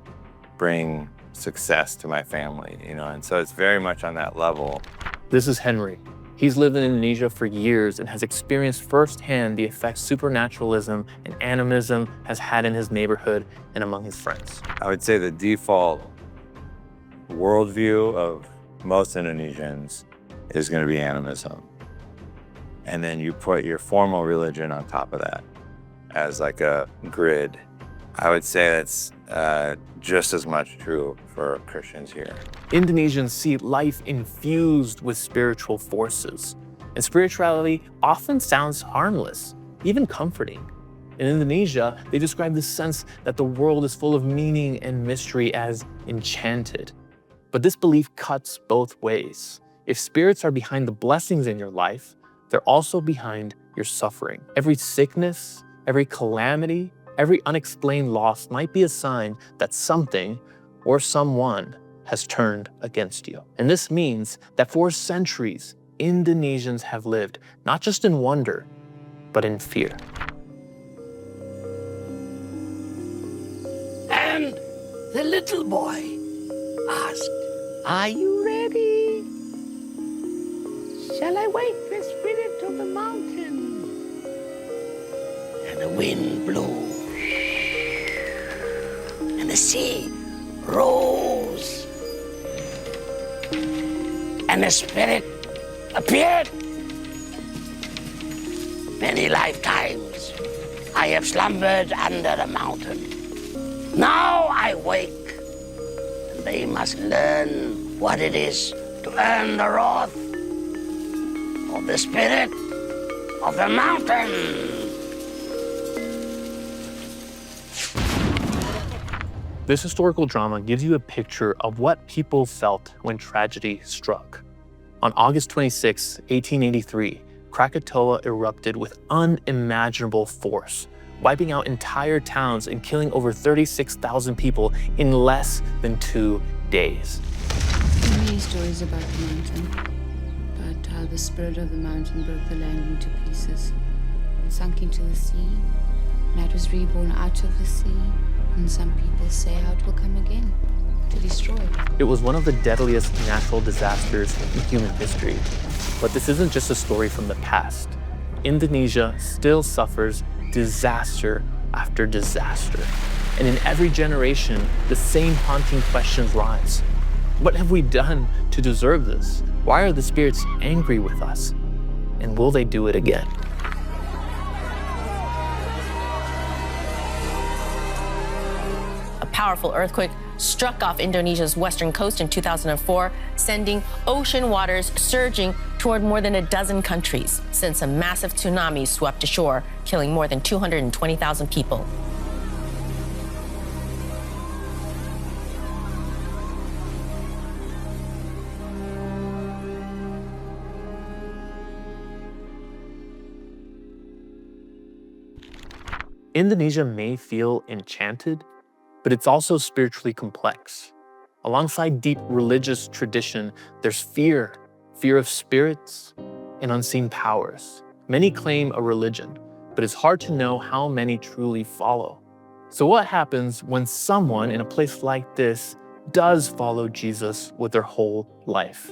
bring success to my family, you know? And so it's very much on that level.
This is Henry. He's lived in Indonesia for years and has experienced firsthand the effects supernaturalism and animism has had in his neighborhood and among his friends.
I would say the default worldview of most Indonesians is going to be animism. And then you put your formal religion on top of that as like a grid. I would say that's just as much true for Christians here.
Indonesians see life infused with spiritual forces, and spirituality often sounds harmless, even comforting. In Indonesia, they describe the sense that the world is full of meaning and mystery as enchanted. But this belief cuts both ways. If spirits are behind the blessings in your life, they're also behind your suffering. Every sickness, every calamity, every unexplained loss might be a sign that something or someone has turned against you. And this means that for centuries, Indonesians have lived not just in wonder, but in fear.
And the little boy asked, "Are you ready? Shall I wake the spirit of the mountain?" And the wind blew, and the sea rose, and the spirit appeared. Many lifetimes I have slumbered under the mountain. Now I wake, and they must learn what it is to earn the wrath of the spirit of the mountain.
This historical drama gives you a picture of what people felt when tragedy struck. On August 26, 1883, Krakatoa erupted with unimaginable force, wiping out entire towns and killing over 36,000 people in less than 2 days.
There are many stories about the mountain, about how the spirit of the mountain broke the land into pieces and sunk into the sea, and it was reborn out of the sea, and some people say how it will come again to destroy.
It was one of the deadliest natural disasters in human history. But this isn't just a story from the past. Indonesia still suffers disaster after disaster. And in every generation, the same haunting questions rise.
What have we done to deserve this? Why are the spirits angry with us? And will they do it again?
A powerful earthquake struck off Indonesia's western coast in 2004, sending ocean waters surging toward more than a dozen countries, since a massive tsunami swept ashore, killing more than 220,000 people.
Indonesia may feel enchanted, but it's also spiritually complex. Alongside deep religious tradition, there's fear of spirits and unseen powers. Many claim a religion, but it's hard to know how many truly follow. So what happens when someone in a place like this does follow Jesus with their whole life?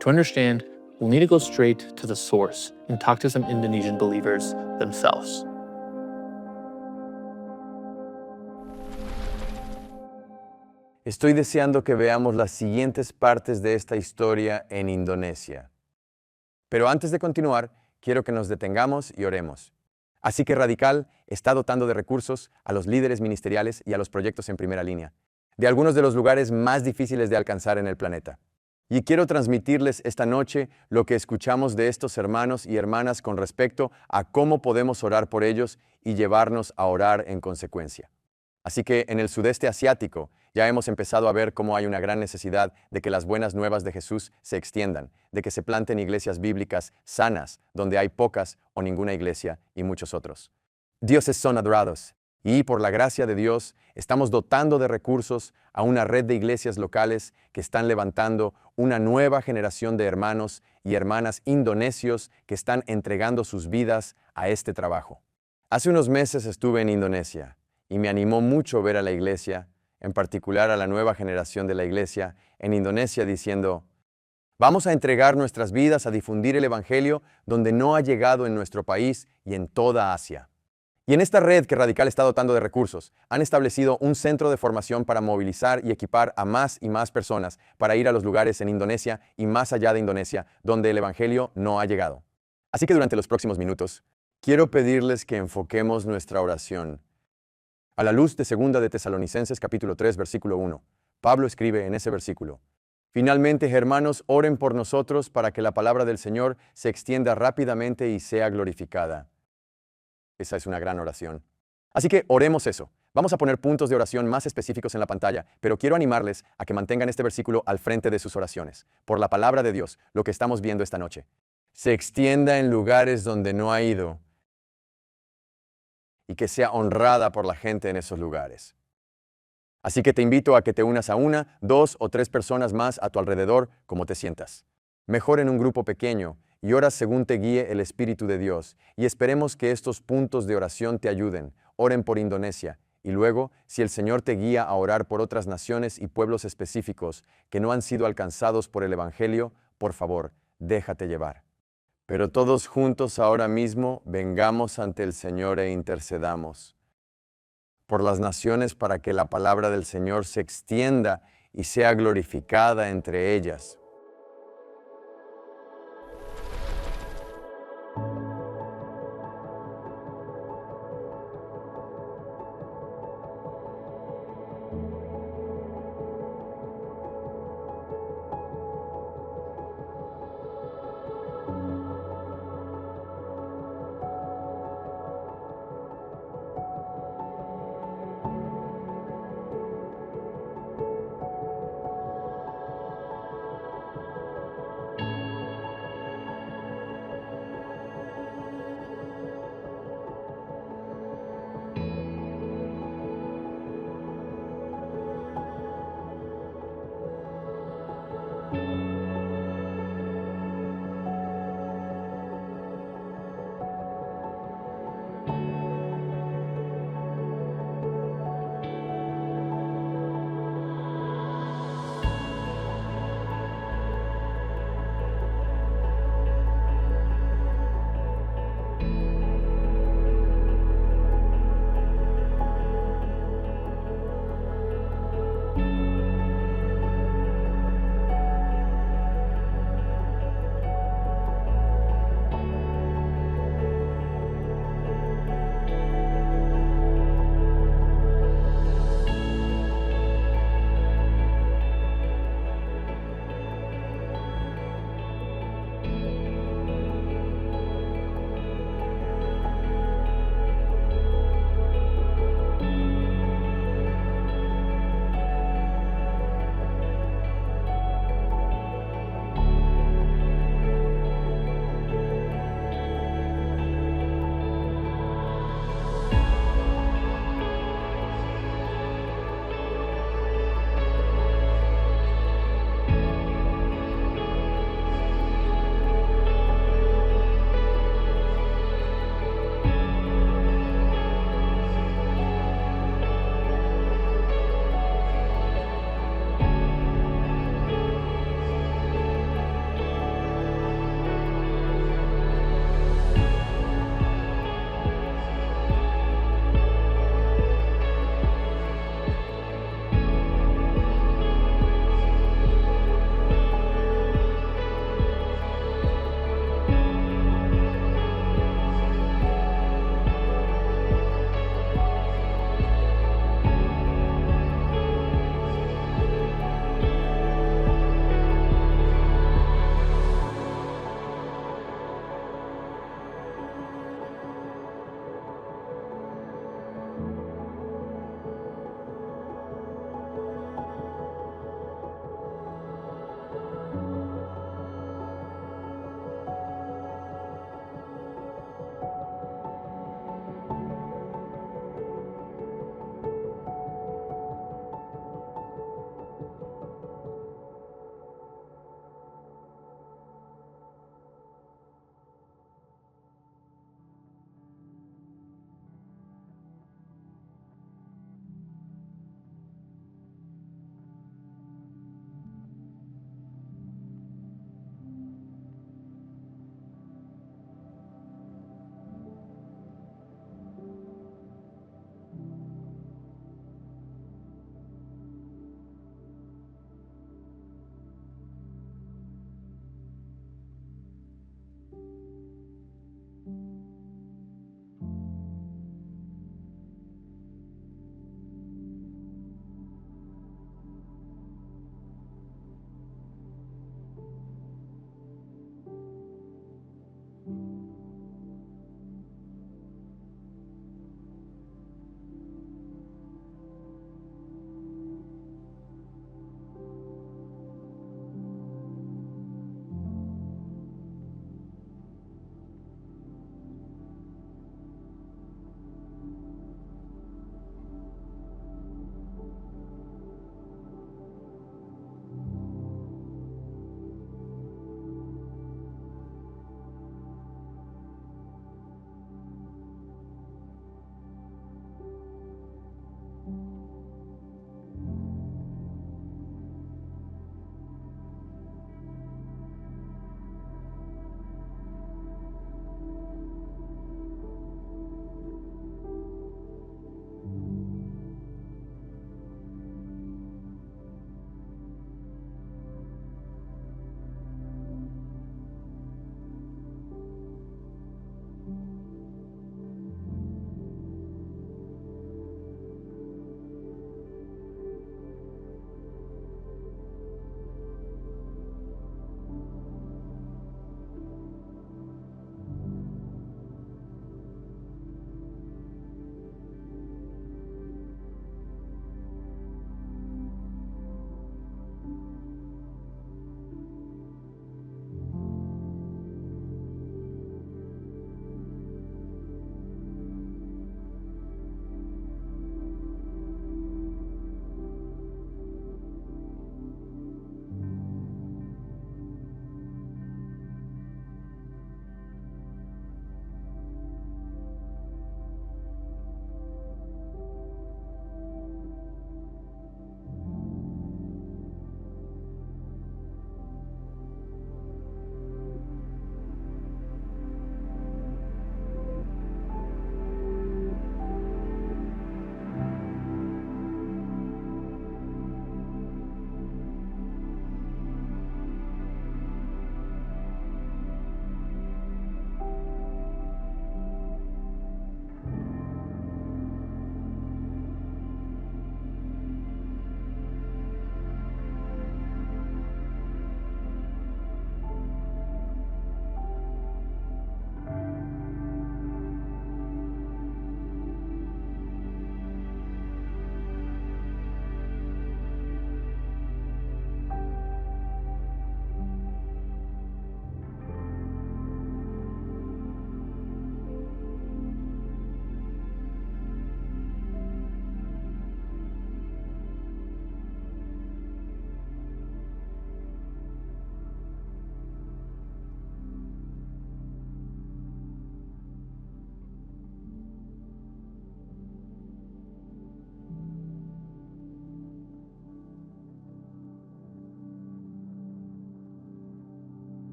To understand, we'll need to go straight to the source and talk to some Indonesian believers themselves.
Estoy deseando que veamos las siguientes partes de esta historia en Indonesia. Pero antes de continuar, quiero que nos detengamos y oremos. Así que Radical está dotando de recursos a los líderes ministeriales y a los proyectos en primera línea, de algunos de los lugares más difíciles de alcanzar en el planeta. Y quiero transmitirles esta noche lo que escuchamos de estos hermanos y hermanas con respecto a cómo podemos orar por ellos y llevarnos a orar en consecuencia. Así que en el sudeste asiático ya hemos empezado a ver cómo hay una gran necesidad de que las buenas nuevas de Jesús se extiendan, de que se planten iglesias bíblicas sanas, donde hay pocas o ninguna iglesia y muchos otros. Dioses son adorados y por la gracia de Dios estamos dotando de recursos a una red de iglesias locales que están levantando una nueva generación de hermanos y hermanas indonesios que están entregando sus vidas a este trabajo. Hace unos meses estuve en Indonesia y me animó mucho ver a la iglesia, en particular a la nueva generación de la iglesia en Indonesia, diciendo: vamos a entregar nuestras vidas a difundir el Evangelio donde no ha llegado en nuestro país y en toda Asia. Y en esta red que Radical está dotando de recursos, han establecido un centro de formación para movilizar y equipar a más y más personas para ir a los lugares en Indonesia y más allá de Indonesia donde el Evangelio no ha llegado. Así que durante los próximos minutos, quiero pedirles que enfoquemos nuestra oración a la luz de 2 de Tesalonicenses capítulo 3, versículo 1. Pablo escribe en ese versículo: finalmente, hermanos, oren por nosotros para que la palabra del Señor se extienda rápidamente y sea glorificada. Esa es una gran oración. Así que oremos eso. Vamos a poner puntos de oración más específicos en la pantalla, pero quiero animarles a que mantengan este versículo al frente de sus oraciones. Por la palabra de Dios, lo que estamos viendo esta noche se extienda en lugares donde no ha ido y que sea honrada por la gente en esos lugares. Así que te invito a que te unas a 1, 2 o 3 personas más a tu alrededor, como te sientas. Mejor en un grupo pequeño, y ora según te guíe el Espíritu de Dios, y esperemos que estos puntos de oración te ayuden. Oren por Indonesia, y luego, si el Señor te guía a orar por otras naciones y pueblos específicos que no han sido alcanzados por el Evangelio, por favor, déjate llevar. Pero todos juntos ahora mismo vengamos ante el Señor e intercedamos por las naciones para que la palabra del Señor se extienda y sea glorificada entre ellas.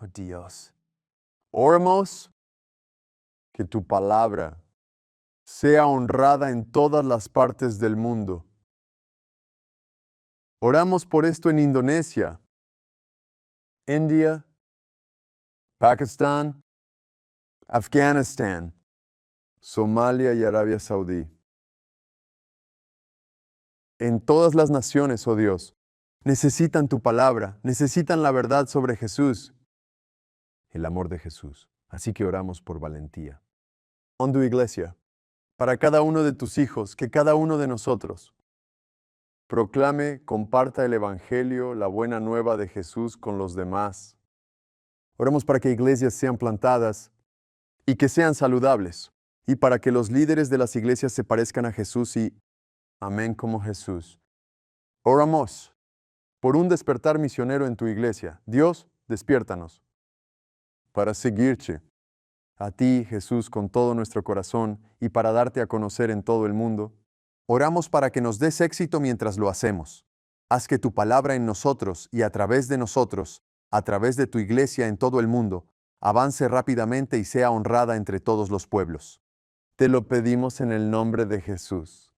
Oh Dios, oramos que tu palabra sea honrada en todas las partes del mundo. Oramos por esto en Indonesia, India, Pakistán, Afganistán, Somalia y Arabia Saudí. En todas las naciones, oh Dios, necesitan tu palabra, necesitan la verdad sobre Jesús, el amor de Jesús. Así que oramos por valentía. En tu iglesia, para cada uno de tus hijos, que cada uno de nosotros proclame, comparta el Evangelio, la buena nueva de Jesús con los demás. Oramos para que iglesias sean plantadas y que sean saludables, y para que los líderes de las iglesias se parezcan a Jesús y amén como Jesús. Oramos por un despertar misionero en tu iglesia. Dios, despiértanos para seguirte a ti, Jesús, con todo nuestro corazón y para darte a conocer en todo el mundo. Oramos para que nos des éxito mientras lo hacemos. Haz que tu palabra en nosotros y a través de nosotros, a través de tu iglesia en todo el mundo, avance rápidamente y sea honrada entre todos los pueblos. Te lo pedimos en el nombre de Jesús.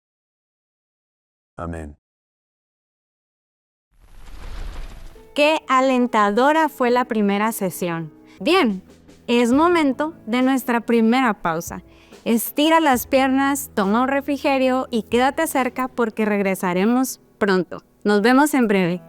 Amén.
Qué alentadora fue la primera sesión. Bien, es momento de nuestra primera pausa. Estira las piernas, toma un refrigerio y quédate cerca porque regresaremos pronto. Nos vemos en breve.